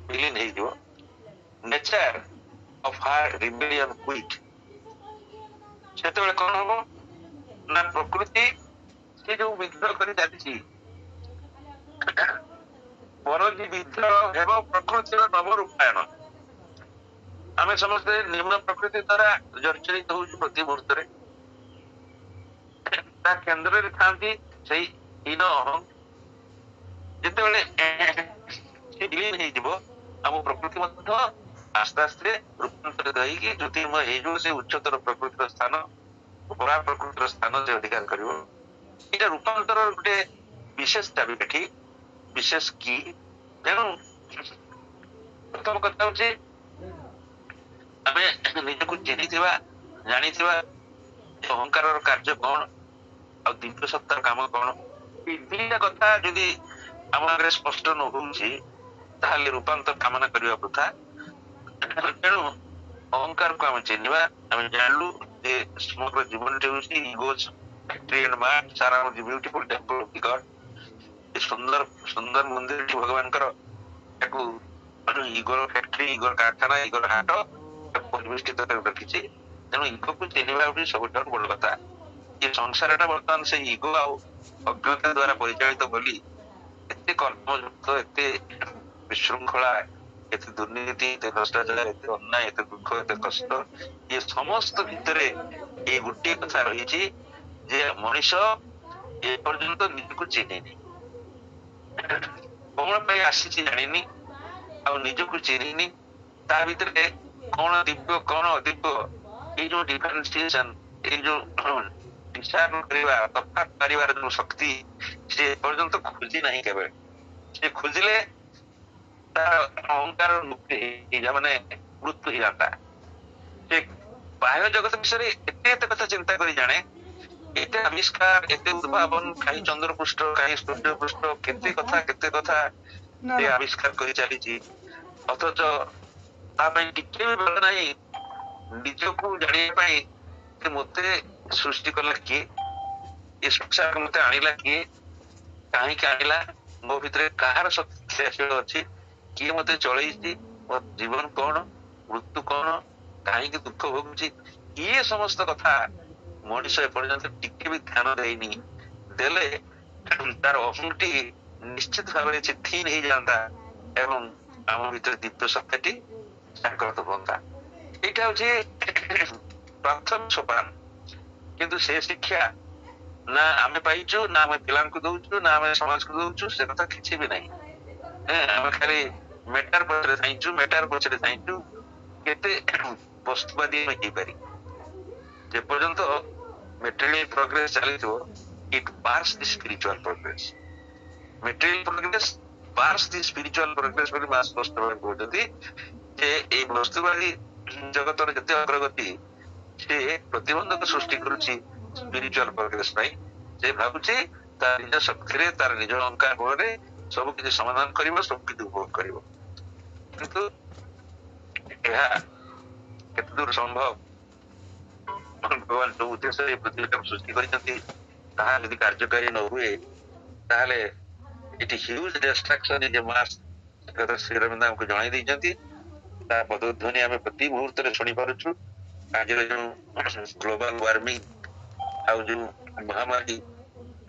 ବିଲୀନ ହେଇଯିବ। ନେଚର ଅଫ ହାର ରିବେଲିୟନ କ୍ୱିଟ୍। ସେତେବେଳେ କଣ ହବ ନା ପ୍ରକୃତି ସେ ଯୋଉ ବିଦ୍ରୋହ କରି ଚାଲିଛି, ପରଜୀ ବିଦ୍ରୋହ ହେବ ପ୍ରକୃତିର ନବ ରୂପାୟନ। ଆମେ ସମସ୍ତେ ନିମ୍ନ ପ୍ରକୃତି ଦ୍ୱାରା ଜର୍ଜରିତ ହଉଛୁ ପ୍ରତି ମୁହୂର୍ତ୍ତରେ। ତା କେନ୍ଦ୍ରରେ ଥାନ୍ତି ସେଇ ହୀନ ଅହଂ। ଯେତେବେଳେ ସେ ବିଲୀନ ହେଇଯିବ, ଆମ ପ୍ରକୃତି ମଧ୍ୟ ଆସ୍ତେ ଆସ୍ତେ ରୂପାନ୍ତରିତ ହେଇକି ଜ୍ୟୋତିର୍ମୟ ହେଇଯିବ। ସେ ଉଚ୍ଚତର ପ୍ରକୃତିର ସ୍ଥାନ, ପରା ପ୍ରକୃତିର ସ୍ଥାନ ସେ ଅଧିକାର କରିବ। ଏଇଟା ରୂପାନ୍ତର ଗୋଟେ ବିଶେଷ ଚାବିକାଠି, ବିଶେଷ କି। ତେଣୁ ପ୍ରଥମ କଥା ହଉଛି ଆମେ ନିଜକୁ ଚିହ୍ନିଥିବା, ଜାଣିଥିବା ଅହଙ୍କାରର କାର୍ଯ୍ୟ କଣ ଆଉ ଦିବ୍ୟ ସତ୍ତାର କାମ କଣ। ଏଇ ଦିଟା କଥା ଯଦି ଆମ ଆଗରେ ସ୍ପଷ୍ଟ ନ ହଉଛି, ତାହେଲେ ରୂପାନ୍ତର କାମନା କରିବା ବୃଥା। ତେଣୁ ଅହଙ୍କାରକୁ ଆମେ ଚିହ୍ନିବା। ଆମେ ଜାଣିଲୁ ଯେ ସମଗ୍ର ଜୀବନଟି ହଉଛି ଇଗୋଜ ଫ୍ୟାକ୍ଟ୍ରି ଆଣ୍ଡ ମାର୍ଟ। ସାରା ହଉଛି ବ୍ୟୁଟିଫୁଲ ଟେମ୍ପଲ ଅଫ ଦି ଗଡ୍। ସୁନ୍ଦର ସୁନ୍ଦର ମନ୍ଦିରଟି ଭଗବାନଙ୍କର, ତାକୁ ଇଗୋର ଫ୍ୟାକ୍ଟ୍ରି, ଇଗୋର କାରଖାନା, ଇଗୋର ହାଟ ପରିବେଷ୍ଟିତ କରି ରଖିଛି। ତେଣୁ ଇଗୋକୁ ଚିହ୍ନିବା ହଉଛି ସବୁଠାରୁ ବଡ କଥା। ଏ ସଂସାରଟା ବର୍ତ୍ତମାନ ସେଇ ଇଗୋ ଆଉ ଅଜ୍ଞତା ଦ୍ଵାରା ପରିଚାଳିତ ବୋଲି ଏତେ କର୍ମଯୁକ୍ତ, ଏତେ ବିଶୃଙ୍ଖଳା, ଏତେ ଦୁର୍ନୀତି, ଏତେ ଭ୍ରଷ୍ଟାଚାର, ଏତେ ଅନ୍ୟାୟ, ଏତେ ଦୁଃଖ, ଏତେ କଷ୍ଟ, ଏ ସମସ୍ତ ଭିତରେ ଏଇ ଗୋଟିଏ କଥା ରହିଛି ଯେ ମଣିଷ ଏପର୍ଯ୍ୟନ୍ତ ନିଜକୁ ଚିହ୍ନିନି। କଣ ପାଇଁ ଆସିଛି ଜାଣିନି, ଆଉ ନିଜକୁ ଚିହ୍ନିନି। ତା ଭିତରେ କଣ ଦିବ୍ୟ କଣ ଅଦିବ୍ୟ, ଏଇ ଯୋଉ ଡିଫରେନ୍ସିଏସନ, ଏଇ ଯୋଉ ବିଚାର କରିବା, ତଫାତ କରିବାର ଯୋଉ ଶକ୍ତି, ସେ ଏପର୍ଯ୍ୟନ୍ତ ଖୋଜି ନାହିଁ କେବେ। ସେ ଖୋଜିଲେ ତାର ଅହଙ୍କାର ମୁକ୍ତି ହେଇଯା, ମାନେ ମୃତ୍ୟୁ ହେଇଯାନ୍ତା। ସେ ବାହ୍ୟ ଜଗତ ବିଷୟରେ ଏତେ ଏତେ କଥା ଚିନ୍ତା କରି ଜାଣେ, ଏତେ ଆବିଷ୍କାର, ଏତେ ଉଦ୍ଭାବନ, କାହିଁ ଚନ୍ଦ୍ରପୃଷ୍ଠ, କାହିଁ ସୂର୍ଯ୍ୟପୃଷ୍ଠ, କେତେ କଥା ସେ ଆବିଷ୍କାର କରି ଚାଲିଛି। ଅଥଚ ତା ପାଇଁ ଟିକେ ବି ଭଲ ନାହିଁ ନିଜକୁ ଜାଣିବା ପାଇଁ ଯେ ମତେ ସୃଷ୍ଟି କଲା କିଏ, ଏ ସଂସାର ମତେ ଆଣିଲା କିଏ, କାହିଁକି ଆଣିଲା, ମୋ ଭିତରେ କାହାର ଶକ୍ତିଶାଳୀ ଅଛି, କିଏ ମତେ ଚଳେଇଛି, ମୋ ଜୀବନ କଣ, ମୃତ୍ୟୁ କଣ, କାହିଁକି ଦୁଃଖ ଭୋଗୁଛି, ଇଏ ସମସ୍ତ କଥା ମଣିଷ ଏପର୍ଯ୍ୟନ୍ତ ଟିକେ ବି ଧ୍ୟାନ ଦେଇନି। ଦେଲେ ତାର ଅହଂଟି ନିଶ୍ଚିତ ଭାବରେ ଥିନ ହେଇଯାଆନ୍ତା ଏବଂ ଆମ ଭିତରେ ଦିବ୍ୟ ସତ୍ତାଟି ଜାଗ୍ରତ ହୁଅନ୍ତା। ଏଇଟା ହଉଛି ପ୍ରଥମ ସୋପାନ। କିନ୍ତୁ ସେ ଶିକ୍ଷା ନା ଆମେ ପାଇଛୁ, ନା ଆମେ ପିଲାଙ୍କୁ ଦଉଛୁ, ନା ଆମେ ସମାଜକୁ ଦଉଛୁ, ସେ କଥା କିଛି ବି ନାହିଁ। ଆମେ ଖାଲି ମେଟାର ପଛରେ ଧାଇଁଛୁ। କେତେ ବସ୍ତୁବାଦୀ ଆମେ ହେଇପାରି। ଯେପର୍ଯ୍ୟନ୍ତ ମେଟେରିଆଲ ପ୍ରୋଗ୍ରେସ ଚାଲିଥିବ, it bars the spiritual progress. Material progress bars the spiritual progress ବୋଲି ମା ସ୍ପଷ୍ଟ ଭାବେ କହୁଛନ୍ତି ଯେ ଏଇ ବସ୍ତୁବାଦୀ ଜଗତର ଯେତେ ଅଗ୍ରଗତି, ସେ ପ୍ରତିବନ୍ଧକ ସୃଷ୍ଟି କରୁଛି ସ୍ପିରିଚୁଆଲ ପ୍ରୋଗ୍ରେସ ପାଇଁ। ସେ ଭାବୁଛି ତାର ନିଜ ଶକ୍ତିରେ, ତାର ନିଜ ଅହଙ୍କାର ବଳରେ ସବୁ କିଛି ସମାଧାନ କରିବ, ସବୁ କିଛି ଉପଭୋଗ କରିବ। କିନ୍ତୁ ଏହା କେତେ ଦୂର ସମ୍ଭବ, ଭଗବାନ ଯୋଉ ଉଦ୍ଦେଶ୍ୟରେ ପୃଥିବୀଟାକୁ ସୃଷ୍ଟି କରିଛନ୍ତି ତାହା ଯଦି କାର୍ଯ୍ୟକାରୀ ନ ହୁଏ, ତାହେଲେ ଏଠି ହ୍ୟୁଜ ଡିଷ୍ଟ୍ରାକ୍ସନ ଇଜ ଏ ମାସ୍, ଶ୍ରୀ ଅରବିନ୍ଦ ଆମକୁ ଜଣାଇ ଦେଇଛନ୍ତି। ତା ପଦଧ୍ୱନି ଆମେ ପ୍ରତି ମୁହୂର୍ତ୍ତରେ ଶୁଣି ପାରୁଛୁ। ଆଜିର ଯୋଉ ଗ୍ଲୋବାଲ ୱାର୍ମିଂ, ଆଉ ଯୋଉ ମହାମାରୀ,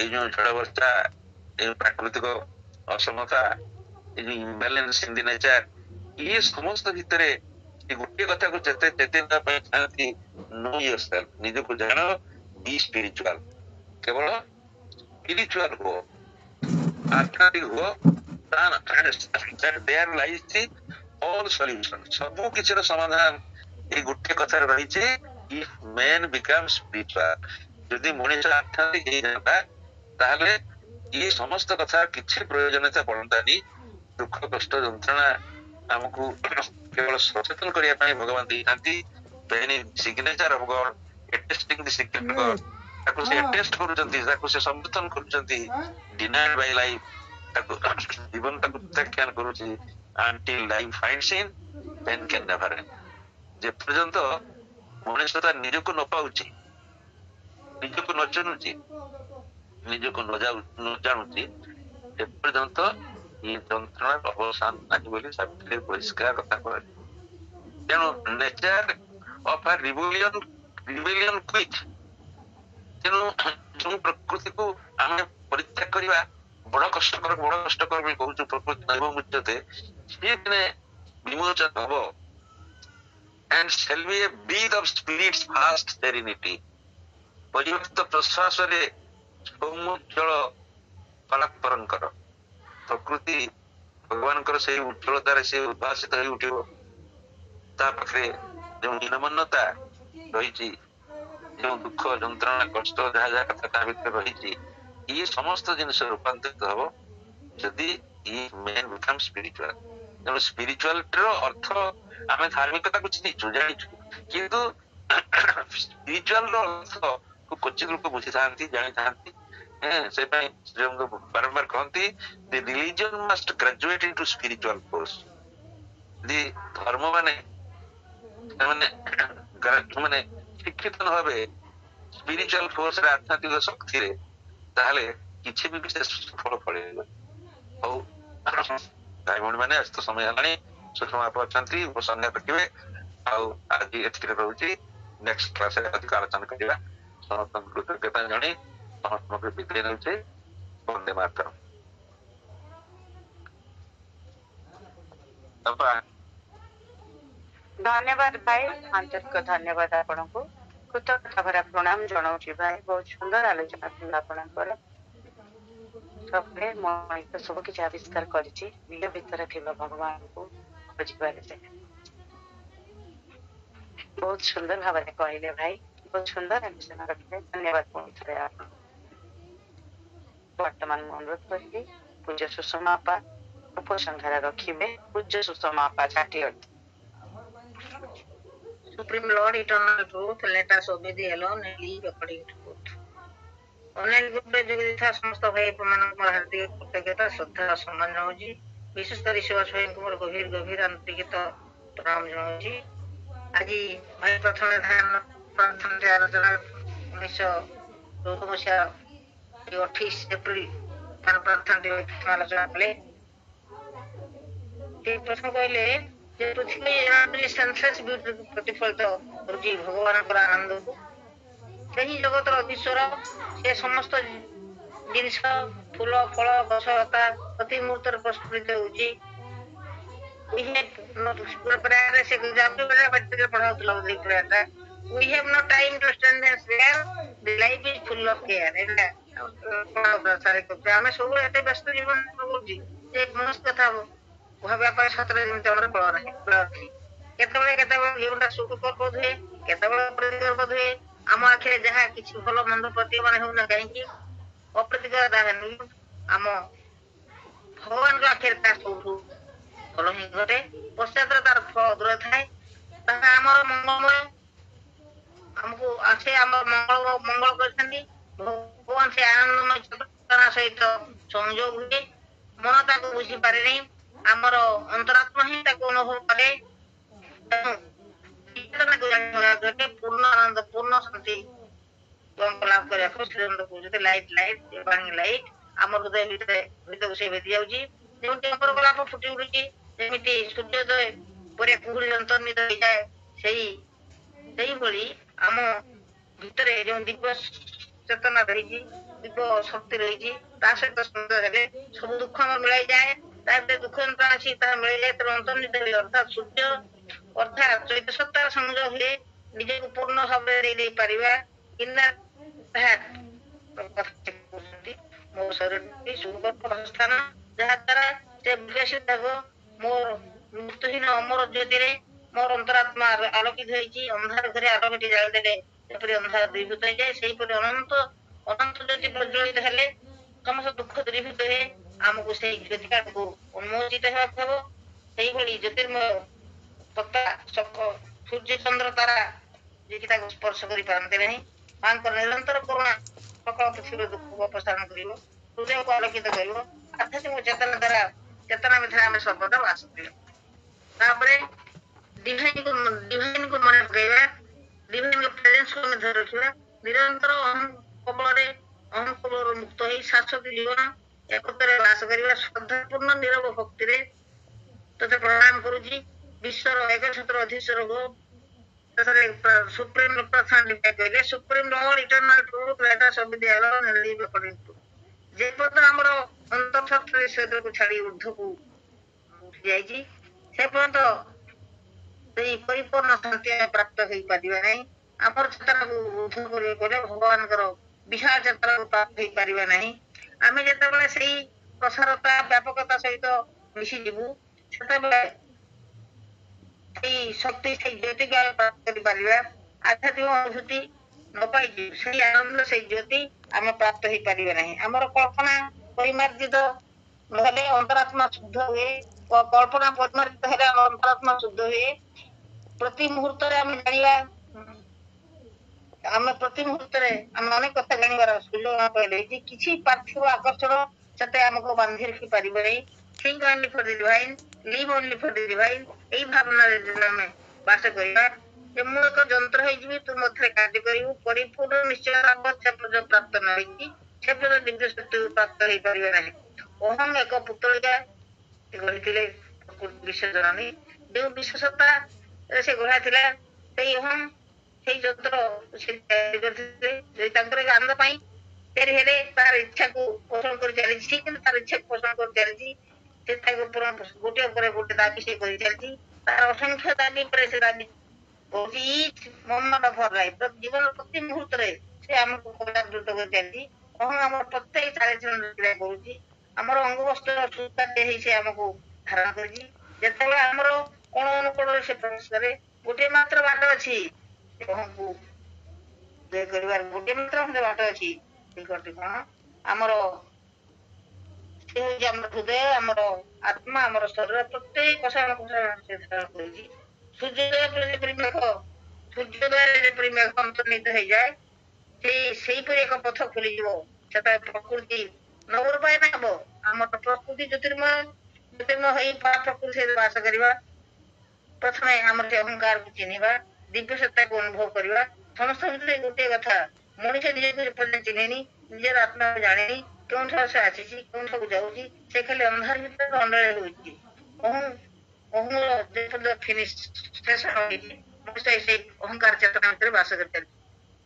ଏଇ ଯୋଉ ଝଡ଼ ବର୍ଷା, ଏଇ ପ୍ରାକୃତିକ ଅସମତା, ଏଇ ଯୋଉ ଇମ୍ବାଲାନ୍ସ ଇନ୍ ଦି ନେଚର, ଇଏ ସମସ୍ତ ଭିତରେ ଏ ଗୋଟିଏ କଥାକୁ ଯେତେ ଚେତେଇବା ପାଇଁ ଚାହାନ୍ତି, know yourself, ନିଜକୁ ଜାଣ, be spiritual, କେବଳ ସ୍ପିରିଚୁଆଲ ହୁଅ, ଆଧ୍ୟାତ୍ମିକ ହୁଅ, there lies the all solution, ସବୁ କିଛିର ସମାଧାନ ଏଇ ଗୋଟିଏ କଥାରେ ରହିଛି, if man becomes spiritual, ଯଦି ମଣିଷ ଆଧ୍ୟାତ୍ମିକ ହେଇଯାନ୍ତା ତାହେଲେ ଏ ସମସ୍ତ କଥା କିଛି ପ୍ରୟୋଜନତା ପଡନ୍ତାନି। ଦୁଃଖ କଷ୍ଟ ଯନ୍ତ୍ରଣା ଆମକୁ କେବଳ ସଚେତନ କରିବା ପାଇଁ ଭଗବାନ ଦେଇଥାନ୍ତି। Signature of Garh, ଏଟେଷ୍ଟିଂ the secret ଗଡ, ତାକୁ ସେ ଏଟେଷ୍ଟ କରୁଛନ୍ତି, ତାକୁ ସେ ସମର୍ଥନ କରୁଛନ୍ତି। ଡିନାଇଡ ବାଇ ଲାଇଫ, ତାକୁ ଜୀବନ ତାକୁ ପ୍ରତ୍ୟାଖ୍ୟାନ କରୁଛି। until life finds him, then can never end, ଯେପର୍ଯ୍ୟନ୍ତ ମଣିଷ ତା ନିଜକୁ ନ ପାଉଛି, ନିଜକୁ ନ ଚିହ୍ନୁଛି, ନିଜକୁ ନ ଜାଣୁଛି, ଏପର୍ଯ୍ୟନ୍ତ ଏ ଯନ୍ତ୍ରଣାର ଅବସାନ ନାହିଁ ବୋଲି ସାବିତ୍ରୀ ପରିଷ୍କାର କଥା କହିଲେ। ତେଣୁ nature of a rebellion quit, ତେଣୁ ଯୋଉ ପ୍ରକୃତିକୁ ଆମେ ପରିତ୍ୟାଗ କରିବା ବଡ କଷ୍ଟକର ବୋଲି କହୁଛୁ, ପ୍ରକୃତି ନୈବ ମୁଚ୍ୟତେ, ସିଏ ଦିନେ ବିମୋଚନ ହବ। and shall be a breath of spirit's vast serenity, ପରିବ୍ୟକ୍ତ ପ୍ରଶ୍ୱାସରେ ସୌମ୍ୟଜଳ ପରାତ୍ପରଙ୍କର ପ୍ରକୃତି ଭଗବାନଙ୍କର ସେଇ ଉଜ୍ଜଳତାରେ ସେ ଉଦ୍ଭାସିତ ହେଇ ଉଠିବ। ତା ପାଖରେ ଯୋଉ ହୀନମନ୍ୟତା ରହିଛି, ଯୋଉ ଦୁଃଖ ଯନ୍ତ୍ରଣା କଷ୍ଟ ଯାହା ଯାହା କଥା ତା ଭିତରେ ରହିଛି, ଇଏ ସମସ୍ତ ଜିନିଷ ରୂପାନ୍ତରିତ ହବ ଯଦି ମେନ୍ ବିକମ୍ ସ୍ପିରିଚୁଆଲ। ତେଣୁ ସ୍ପିରିଚୁଆଲିଟିର ଅର୍ଥ ଆମେ ଧାର୍ମିକତାକୁ ଚିହ୍ନିଛୁ, ଜାଣିଛୁ, କିନ୍ତୁ ସ୍ପିରିଚୁଆଲ ର ଅର୍ଥ କ୍ୱଚିତ ଲୋକ ବୁଝିଥାନ୍ତି, ଜାଣିଥାନ୍ତି। ସେପାଇଁ ବାରମ୍ବାର କହନ୍ତି ଦି ରିଲିଜିଅନ ମଷ୍ଟ ଗ୍ରାଜୁଏଟ ଇନଟୁ ସ୍ପିରିଚୁଆଲ କୋର୍ସ। ଯଦି ଧର୍ମ ମାନେ ସେମାନେ ଶିକ୍ଷିତ ନ ହେବେ ସ୍ପିରିଚୁଆଲ ଫୋର୍ସରେ, ଆଧ୍ୟାତ୍ମିକ ଶକ୍ତିରେ, ତାହେଲେ କିଛି ବି ବିଶେଷ ସଫଳ ଫଳିବ। ହଉ ଭାଇ ଭଉଣୀ ମାନେ, ଆଜି ତ ସମୟ ହେଲାଣି, ସୁଷମା ବାପା ଅଛନ୍ତି, ଉପସଂହାର ରଖିବେ। ଆଉ ଆଜି ଏଥିରେ ରହୁଛି, ନେକ୍ସଟ କ୍ଲାସରେ ଅଧିକ ଆଲୋଚନା କରିବା। ସମସ୍ତଙ୍କୁ କୃତଜ୍ଞତା ଜଣାଇ ସମସ୍ତଙ୍କୁ ବିଦାୟ ନେଉଛି। ବନ୍ଦେ ମାତରମ୍। ଧନ୍ୟବାଦ ଭାଇ, ଆନ୍ତରିକ ଧନ୍ୟବାଦ ଆପଣଙ୍କୁ, କୃତଜ୍ଞତା ଭରା ପ୍ରଣାମ ଜଣାଉଛି ଭାଇ। ବହୁତ ସୁନ୍ଦର ଆଲୋଚନା ଥିଲା ଆପଣଙ୍କର। ସବୁବେଳେ ମଣିଷ ସବୁ କିଛି ଆବିଷ୍କାର କରିଛି ନିଜ ଭିତରେ ଥିବା ଭଗବାନଙ୍କୁ ବୁଝିବାରେ। ବହୁତ ସୁନ୍ଦର ଭାବରେ କହିଲେ ଭାଇ, ବହୁତ ସୁନ୍ଦର ଆଲୋଚନା ରଖିଲେ। ଧନ୍ୟବାଦ ପୁଣି ଥରେ ଆପଣ। ବର୍ତ୍ତମାନ ମୁଁ ଅନୁରୋଧ କରିବି ପୂଜ୍ୟ ସୁଷମା ଆପା ଉପସଂହାର ରଖିବେ। ପୂଜ୍ୟ ସୁଷମା ଆପା ଷାଠିଏ। Supreme Lord, eternal truth, let us obey the alone and live according to truth. Online ଗ୍ରୁପରେ ଯୋଗ ଦେଇଥିବା ସମସ୍ତ ଭାଇ ମାନଙ୍କୁ ମୋର ହାର୍ଦ୍ଦିକ କୃତଜ୍ଞତା, ଶ୍ରଦ୍ଧା ଓ ସମ୍ମାନ ଜଣାଉଛି। ବିଶେଷ କରି ଶିବାସ ଭାଇଙ୍କୁ ମୋର ଗଭୀର ଆନ୍ତରିକତା ପ୍ରଣାମ ଜଣାଉଛି। ଆଜି ଭାଇ ପ୍ରଥମେ ଧ୍ୟାନ ପ୍ରାର୍ଥନାରେ ଆଲୋଚନା 1914 ମସିହା 28 ଏପ୍ରିଲ ଧ୍ୟାନ ପ୍ରାର୍ଥନାଟି ଆଲୋଚନା କଲେ। ସେ ପ୍ରଶ୍ନ କହିଲେ ଯେ ପୃଥିବୀ ପ୍ରତିଫଳିତ କରୁଛି ଭଗବାନଙ୍କର ଆନନ୍ଦକୁ। ସେହି ଜଗତର ଅଧୀଶ୍ୱର, ସେ ସମସ୍ତ ଜିନିଷ, ଫୁଲ ଫଳ ଗଛ ଲତା ପ୍ରତି ମୁହୂର୍ତ୍ତରେ ପ୍ରସ୍ଫୁଟିତ ହଉଛି। ସେ ପଢାଉଥିଲା ବୋଧେ ପ୍ରେୟାରଟା। We have no time to stand and stare. The life is full of care. ଆମେ ସବୁବେଳେ ଏତେ ବ୍ୟସ୍ତ ଜୀବନ କରୁଛି ଯେ କୌଣସି କଥା ଭାବିବା ପାଇଁ ସତରେ ଯେମିତି ଆମର ବଳ ନାହିଁ। କେତେବେଳେ ଜୀବନଟା ସୁଖକର ବୋଧ ହୁଏ, କେତେବେଳେ ଅପ୍ରୀତିକର ବୋଧ ହୁଏ। ଆମ ଆଖିରେ ଯାହା କିଛି ଭଲ ମନ୍ଦ ପ୍ରତୀୟମାନ ହେଉନା କାହିଁକି, ଅପ୍ରୀତିକର ତାହା ନୁହେଁ, ଆମ ଭଗବାନଙ୍କ ଆଖିରେ ତାହା ସବୁଠୁ ଭଲ ହିଁ ଘଟେ। ପଶ୍ଚାତରେ ତାର ଫଳ ଦୂର ଥାଏ। ତାହା ଆମର ମଙ୍ଗଳମୟ, ଆମକୁ ସେ ଆମର ମଙ୍ଗଳ କରିଥାନ୍ତି। ଭଗବାନ ସେ ଆନନ୍ଦମୟ ଚେତନା ସହିତ ସଂଯୋଗ ହୁଏ। ମନ ତାକୁ ବୁଝିପାରେନି, ଆମର ଅନ୍ତରାତ୍ମା ହିଁ ତାକୁ ଅନୁଭବ କରେ। ପୂର୍ଣ୍ଣ ଆନନ୍ଦ, ପୂର୍ଣ୍ଣ ଶାନ୍ତି ଲାଭ କରିବାକୁ ଲାଇଟ ଆମ ହୃଦୟ ଭିତରକୁ ସେ ଭେଦି ଯାଉଛି। ଯେମିତି ଅମର ଗୋଲାପ ଫୁଟି ଉଠୁଛି, ଯେମିତି ସୂର୍ଯ୍ୟୋଦୟ ପରେ କୁହୁଡ଼ି ଅନ୍ତର୍ନିହିତ ହେଇଯାଏ, ସେଇଭଳି ଆମ ଭିତରେ ଯେଉଁ ଦିବ୍ୟ ଚେତନା ରହିଛି, ଦିବ୍ୟ ଶକ୍ତି ରହିଛି, ତା ସହିତ ସୁନ୍ଦର ହେଲେ ସବୁ ଦୁଃଖ ଆମର ମିଳାଇଯାଏ। ତା ଭିତରେ ଦୁଃଖ ଯନ୍ତ୍ରଣା ଅଛି ତାହା ମିଳିଯାଏ। ତେଣୁ ଅନ୍ତର୍ନିହିତ ହୁଏ ଅର୍ଥାତ୍ ସୂର୍ଯ୍ୟ ଅର୍ଥାତ୍ ଚୈତ ସତ୍ତାର ସଂଯୋଗ ହୁଏ, ନିଜକୁ ପୂର୍ଣ୍ଣ ଭାବରେ ଦେଇ ପାରିବା। ମୋ ଶରୀରଟି ସୁଖ ସ୍ଥାନ, ଯାହା ଦ୍ୱାରା ସେ ବିକଶିତ ହେବ। ମୋର ମୃତ୍ୟୁହୀନ ଅମର ଜ୍ୟୋତିରେ ମୋର ଅନ୍ତରାତ୍ମା ଆଲୋକିତ ହେଇଛି। ଅନ୍ଧାର ଘରେ ଆଲୋକଟି ଜାଳିଦେଲେ ଯେପରି ଅନ୍ଧାର ଦୂରୀଭୂତ ହେଇଯାଏ, ସେହିପରି ଅନନ୍ତ ଅନନ୍ତ ଜ୍ୟୋତି ପ୍ରଜ୍ୱଳିତ ହେଲେ ସମସ୍ତ ଦୁଃଖ ଦୂରୀଭୂତ ହୁଏ। ଆମକୁ ସେଇ ଜ୍ୟୋତିକାକୁ ଉନ୍ମୋଚିତ ହେବାକୁ ହେବ। ସେଇଭଳି ଜ୍ୟୋତିର୍ମୟ ସତ୍ତା ସୂର୍ଯ୍ୟ ଚନ୍ଦ୍ର ତାରା ଯିଏକି ତାକୁ ସ୍ପର୍ଶ କରିପାରନ୍ତି ନାହିଁ। ମାଙ୍କର ନିରନ୍ତର କରୁଣା ସକଳ ପୃଥିବୀର ଦୁଃଖକୁ ଅପସାରଣ କରିବ, ହୃଦୟକୁ ଆଲୋକିତ କରିବ। ଆଧ୍ୟାତ୍ମିକ ଚେତନା ଦ୍ୱାରା ଚେତନା ଭିତରେ ଆମେ ସର୍ବଦା ବାସ କରିବା। ତାପରେ ଡିଭାଇନକୁ ମନେ ପକେଇବା, ଡିଭାଇନ ପ୍ରେଜେନ୍ସକୁ ଆମେ ଧରି ରଖିବା। ନିରନ୍ତର ଅହଂକବଳରୁ ମୁକ୍ତ ହେଇ ଶାଶ୍ୱତ ଜୀବନ ଏକତ୍ରରେ ବାସ କରିବା। ଶ୍ରଦ୍ଧାପୂର୍ଣ୍ଣ ନିରବ ଭକ୍ତିରେ ତତେ ପ୍ରଣାମ କରୁଛି। ବିଶ୍ୱର ଏକଛତ୍ର ଅଧୀଶ୍ୱର ହୋ। ସୁପ୍ରିମ ପ୍ରାର୍ଥନା କହିଲେ supreme lord eternal truth let us obey the alone and live according to. ଯେ ପର୍ଯ୍ୟନ୍ତ ଆମର ଅନ୍ତଃଶକ୍ତିରେ ଶରୀରକୁ ଛାଡି ଊର୍ଦ୍ଧ୍ୱକୁ ଉଠି ଯାଇଛି, ସେ ପର୍ଯ୍ୟନ୍ତ ସେଇ ପରିପୂର୍ଣ୍ଣ ଶାନ୍ତି ଆମେ ପ୍ରାପ୍ତ ହେଇପାରିବା ନାହିଁ। ଆମର ଚେତନାକୁ ଉର୍ଦ୍ଧ୍ୱ କରିବାକୁ ହେଲେ ଭଗବାନଙ୍କର ବିଶାଳ ଚେତନାକୁ ପ୍ରାପ୍ତ ହେଇପାରିବା ନାହିଁ। ଆମେ ଯେତେବେଳେ ସେଇ ପ୍ରସାରତା ବ୍ୟାପକତା ସହିତ ମିଶିଯିବୁ, ସେତେବେଳେ ସେଇ ଶକ୍ତି ସେଇ ଜ୍ୟୋତିକୁ ଆମେ ପ୍ରାପ୍ତ କରିପାରିବା। ଆଧ୍ୟାତ୍ମିକ ଅନୁଭୂତି ନ ପାଇଛୁ ସେଇ ଆନନ୍ଦ ସେଇ ଜ୍ୟୋତି ଆମେ ପ୍ରାପ୍ତ ହେଇପାରିବା ନାହିଁ। ଆମର କଳ୍ପନା ପରିମାର୍ଜିତ ହେଲେ ଅନ୍ତରାତ୍ମା ଶୁଦ୍ଧ ହୁଏ। କଳ୍ପନା ପରିମାର୍ଜିତ ହେଲେ ଆମ ଅନ୍ତରାତ୍ମା ଶୁଦ୍ଧ ହୁଏ। ପ୍ରତି ମୁହୂର୍ତ୍ତରେ ଆମେ ଜାଣିବା, ଆମେ ପ୍ରତି ମୁହୂର୍ତ୍ତରେ ଆମେ ଅନେକ କଥା ଜାଣିବାର ସୁଯୋଗ ରହିଛି। କିଛି ପାର୍ଥିବ ଆକର୍ଷଣ ସେତେ ଆମକୁ ବାନ୍ଧି ରଖି ପାରିବ ନାହିଁ। Think only for the divine, live only for the divine। ଏଇ ଭାବନାରେ ଆମେ ବାସ କରିବା ଯେ ମୁଁ ଏକ ଯନ୍ତ୍ର ହେଇଯିବି, ତୁ ମଧ୍ୟରେ କାର୍ଯ୍ୟ କରିବୁ। ପରିପୂର୍ଣ୍ଣ ନିଶ୍ଚୟ ପ୍ରାପ୍ତ ନ ହେଇଛି ସେ ପର୍ଯ୍ୟନ୍ତ ଦିବ୍ୟ ଶକ୍ତି ପ୍ରାପ୍ତ ହେଇପାରିବ ନାହିଁ। ଅହଂ ଏକ ପୁତଳିକା ଗଢିଥିଲେ ବିଶ୍ୱଜନନୀ, ଯୋଉ ବିଶ୍ୱସତ୍ତା ସେ ଗଢା ଥିଲା ସେଇ ଅହଂ ସେଇ ଯନ୍ତ୍ର ସେ ତିଆରି କରିଥିଲେ ତାଙ୍କର ଆନନ୍ଦ ପାଇଁ ତିଆରି ହେଲେ। ତାର ଇଚ୍ଛାକୁ ପୋଷଣ କରି ଚାଲିଛି, ସେ କିନ୍ତୁ ତାର ଇଚ୍ଛାକୁ ପୋଷଣ କରି ଚାଲିଛି। ସେ ତାକୁ ଗୋଟିଏ ପରେ ଗୋଟେ ଦାବି ସେ କରି ଚାଲିଛି। ତାର ଅସଂଖ୍ୟ ଦାବି ପରେ ସେ ଦାବି କରୁଛି। ଜୀବନ ପ୍ରତି ମୁହୂର୍ତ୍ତରେ ସେ ଆମକୁ ପଦାବୃତ କରି ଚାଲିଛି। ଅହଂ ଆମର ପ୍ରତ୍ୟେକ କ୍ରିୟା କରୁଛି। ଆମର ଅଙ୍ଗ ବସ୍ତ୍ର ସୁସ୍ଥ ହେଇ ସେ ଆମକୁ ଧାରଣ କରିଛି। ଯେତେବେଳେ ଆମର କୋଣ ଅନୁକୋଣରେ ସେ ପ୍ରବେଶ କରେ, ଗୋଟିଏ ମାତ୍ର ବାଟ ଅଛି ଅହଂକୁ ଦୂର କରିବାର। ଗୋଟିଏ ମାତ୍ର ବାଟ ଅଛି, କଣ ଆମର ସେ ହଉଛି ଆମର ହୃଦୟ, ଆମର ଆତ୍ମା, ଆମର ଶରୀର ପ୍ରତ୍ୟେକ କୋଷାଣ ସେ ଧାରଣ କରିଛି। ସୂର୍ଯ୍ୟୋଦୟ ଯେପରି ମେଘ ସୂର୍ଯ୍ୟୋଦୟରେ ଯେପରି ମେଘ ଅନ୍ତର୍ନିହିତ ହେଇଯାଏ, ସେଇପରି ଏକ ପଥ ଖୋଲିଯିବ। ସେଟା ପ୍ରକୃତି ନବରୂପାୟନ ହବ। ଆମର ପ୍ରକୃତି ଜ୍ୟୋତିର୍ମୟ ହେଇ ପ୍ରକୃତି ସହିତ ବାସ କରିବା। ପ୍ରଥମେ ଆମର ସେ ଅହଙ୍କାରକୁ ଚିହ୍ନିବା, ଦିବ୍ୟ ସତ୍ତାକୁ ଅନୁଭବ କରିବା। ସମସ୍ତଙ୍କ ଭିତରେ ଗୋଟିଏ କଥା, ମଣିଷ ନିଜକୁ ଯେପର୍ଯ୍ୟନ୍ତ ଚିହ୍ନେନି, ନିଜର ଆତ୍ମାକୁ ଜାଣେନି, କେଉଁଠାରୁ ସେ ଆସିଛି କେଉଁଠାକୁ ଯାଉଛି, ସେ ଖାଲି ଅନ୍ଧାର ଭିତରେ ଅଣ୍ଡାଳି ହେଉଛି। ସେଇ ଅହଙ୍କାର ଚେତନା ଭିତରେ ବାସ କରି ଚାଲିଛି।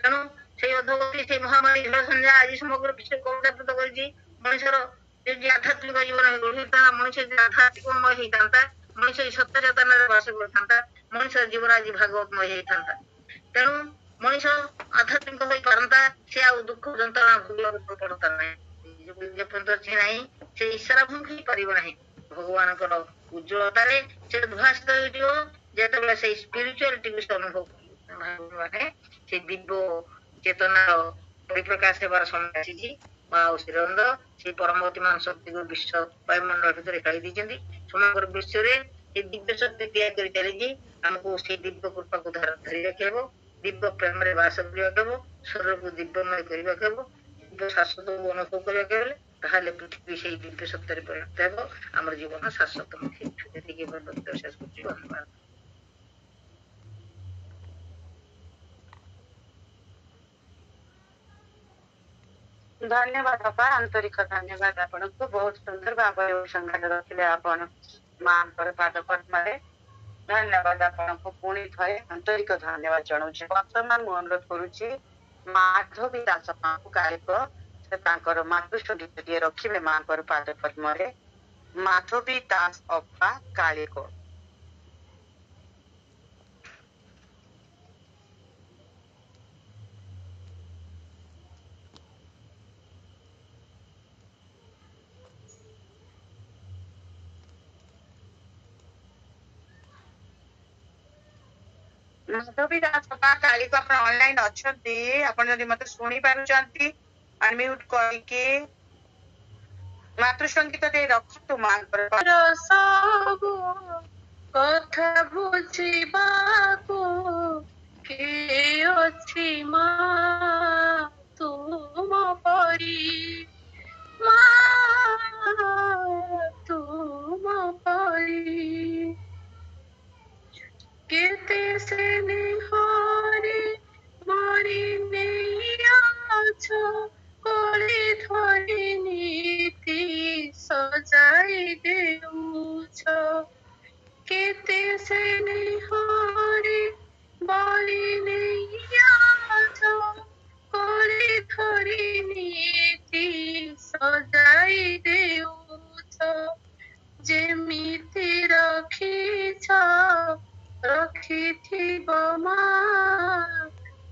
ତେଣୁ ସେଇ ଅଧୋଗତି ସେଇ ମହାମାରୀ ଝଡ଼ ସନ୍ଧ୍ୟା ଆଜି ସମଗ୍ର ବିଶ୍ୱ କବଜାବୃତ କରିଛି। ମଣିଷର ଯଦି ଆଧ୍ୟାତ୍ମିକ ଜୀବନ ଗଢିଥାନ୍ତା, ମଣିଷ ଯଦି ଆଧ୍ୟାତ୍ମିକମୟ ହେଇଥାନ୍ତା, ମଣିଷ ଏଇ ସତ୍ୟ ଚେତନାରେ ବାସ କରିଥାନ୍ତା, ମଣିଷର ଜୀବନ ଆଜି ଭାଗବତମୟ ହେଇଥାନ୍ତା। ତେଣୁ ମଣିଷ ଆଧ୍ୟାତ୍ମିକ ହୋଇପାରନ୍ତା, ସେ ଆଉ ଦୁଃଖ ଯନ୍ତ୍ରଣା ଭୋଗିବାକୁ ପଡନ୍ତା ନାହିଁ। ଯେପର୍ଯ୍ୟନ୍ତ ଅଛି ନାହିଁ ସେ ଇଶାରାଭଙ୍ଗ ହେଇପାରିବ ନାହିଁ। ଭଗବାନଙ୍କର ଉଜ୍ଜ୍ୱଳତାରେ ସେ ଉଦ୍ଭାସିତ ହେଇଯିବ। ଯେତେବେଳେ ସେଇ ସ୍ପିରିଚୁଆଲିଟିକୁ ସେ ଅନୁଭବ ମାନେ ସେ ଦିବ୍ୟ ଚେତନାର ପରିପ୍ରକାଶ ହେବାର ସମୟ ଆସିଛି। ଆଉ ଶ୍ରୀରନ୍ଦ ସେଇ ପରମଗତିମାନ ଶକ୍ତିକୁ ବିଶ୍ୱ ବାୟୁମଣ୍ଡଳ ଭିତରେ ଖେଳି ଦେଇଛନ୍ତି। ସମଗ୍ର ବିଶ୍ୱରେ ସେ ଦିବ୍ୟ ଶକ୍ତି ତିଆରି କରି ଚାଲିଛି। ଆମକୁ ସେଇ ଦିବ୍ୟ କୃପାକୁ ଧରି ରଖିବ, ଦିବ୍ୟ ପ୍ରେମରେ ବାସ କରିବାକୁ ହେବ, ଶରୀରକୁ ଦିବ୍ୟମୟ କରିବାକୁ ହେବ, ଦିବ୍ୟ ଶାଶ୍ୱତକୁ ଅନୁଭବ କରିବାକୁ ହେଲେ ତାହେଲେ ପୃଥିବୀ ସେଇ ଦିବ୍ୟ ସତ୍ୟରେ ପରିଣତ ହେବ। ଆମର ଜୀବନ ଶାଶ୍ୱତ ହେଇଛୁ। ଏତିକି ଶେଷ କରୁଛି। ଧନ୍ୟବାଦ। ଧନ୍ୟବାଦ ବାପା, ଆନ୍ତରିକ ଧନ୍ୟବାଦ ଆପଣଙ୍କୁ। ବହୁତ ସୁନ୍ଦର ଭାବରେ ସଂଘାତ ରଖିଲେ ଆପଣ ମାଙ୍କର ପାଦ ପଦ୍ମରେ। ଧନ୍ୟବାଦ ଆପଣଙ୍କୁ ପୁଣି ଥରେ ଆନ୍ତରିକ ଧନ୍ୟବାଦ ଜଣାଉଛି। ବର୍ତ୍ତମାନ ମୁଁ ଅନୁରୋଧ କରୁଛି ମାଧବୀ ଦାସ ମାଙ୍କୁ ଗାୟକ ସେ ତାଙ୍କର ମାତୃଶୁଣ୍ଢି ରଖିବେ ମାଙ୍କର ପାଦ ପଦ୍ମରେ ମାଧବୀ ଦାସ ଅପା କାଳିକ। ମାଧବୀ ଦାସ ଅପା କାଳିକ ଆପଣ ଅନଲାଇନ ଅଛନ୍ତି ଆପଣ ଯଦି ମତେ ଶୁଣି ପାରୁଛନ୍ତି ଅନମ୍ୟୁଟ କରିକି ମାତୃସଙ୍ଗୀତ ଦେଇ ରଖନ୍ତୁ ମାଙ୍କର ସବୁ କଥା ବୁଝିବାକୁ କିଏ ଅଛି ମା ତୁମ ପରି ମା ତୁମ ପରି କେତେ ସେ ନିହରି ମରି ନେଇଆଛ କୋଳି ଧରି ନୀତି ସଜାଇ ଦେଉଛ କେତେ ସେ ନିହରି ବଳି ନେଇଆଛ କୋଳି ଧରି ନୀତି ସଜାଇ ଦେଉଛ ଯେମିତି ରଖିଥିବ ମା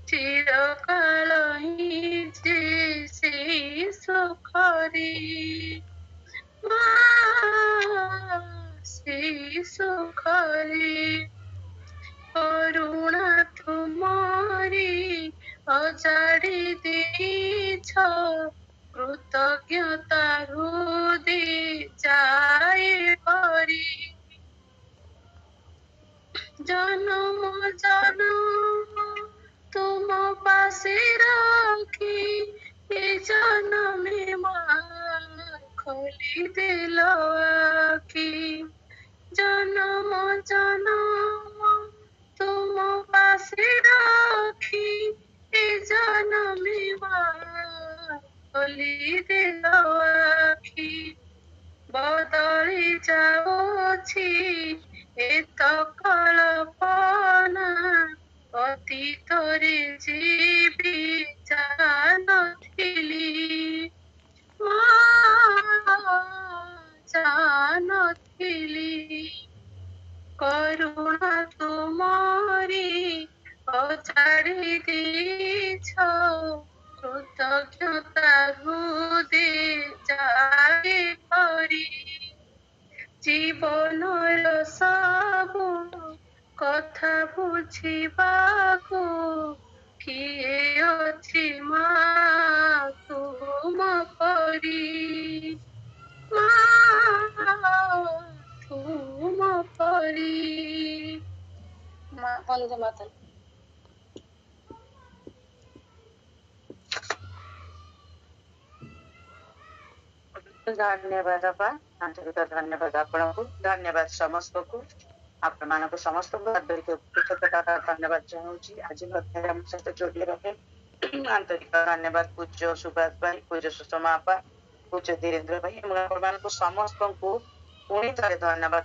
ଚିରକାଳ ହିଁ ଯେ ସେଇ ସୁଖରେ ମା ସେଇ ସୁଖରେ କରୁଣା ତୁମରି ଅଜାଡ଼ି ଦେଇଛ କୃତଜ୍ଞତା ହୃଦି ଯାଏ କରି ଜନମ ଜନମ ତୁମ ପାଶେ ରଖି ଏ ଜନମେ ମା ଖୋଲି ଦେଲ ଆଖି ଜନମ ଜନମ ତୁମ ପାଶେ ରଖି ଏ ଜନମେ ମା ଖୋଲି ଦେଲ ଆଖି ବଦଳି ଯାଉଛି ଏତ କଳପନା ଅତୀତରେ ଯିବି ଜାନଥିଲି ମା ଜାନଥିଲି କରୁଣା ତୁମରି ଅଜାଡ଼ି ଦେଇଛ କୃତଜ୍ଞତା ହୃଦି ଯାଏ କରି ଜୀବନର ସବୁ କଥା ବୁଝିବାକୁ କିଏ ଅଛି ମା ତୁମ ପରି ମା ତୁମ ପରି ମା ବନ୍ଦେ ମାତରମ୍। ଧନ୍ୟବାଦ ଅପା ଆନ୍ତରିକ ଧନ୍ୟବାଦ ଆପଣଙ୍କୁ ଧନ୍ୟବାଦ ସମସ୍ତଙ୍କୁ ଆପଣମାନଙ୍କୁ ସମସ୍ତଙ୍କୁ କୃତଜ୍ଞତା ଧନ୍ୟବାଦ ଜଣାଉଛି ଆଜି ମଧ୍ୟରେ ଆମ ସହିତ ଯୋଡ଼ି ରହେ ଆନ୍ତରିକ ଧନ୍ୟବାଦ ପୂଜ୍ୟ ସୁଭାଷ ଭାଇ ପୂଜ୍ୟ ସୁଷମା ଆପା ପୂଜ୍ୟ ଧୀରେନ୍ଦ୍ର ଭାଇ ଏବଂ ଆପଣମାନଙ୍କୁ ସମସ୍ତଙ୍କୁ ପୁଣି ଥରେ ଧନ୍ୟବାଦ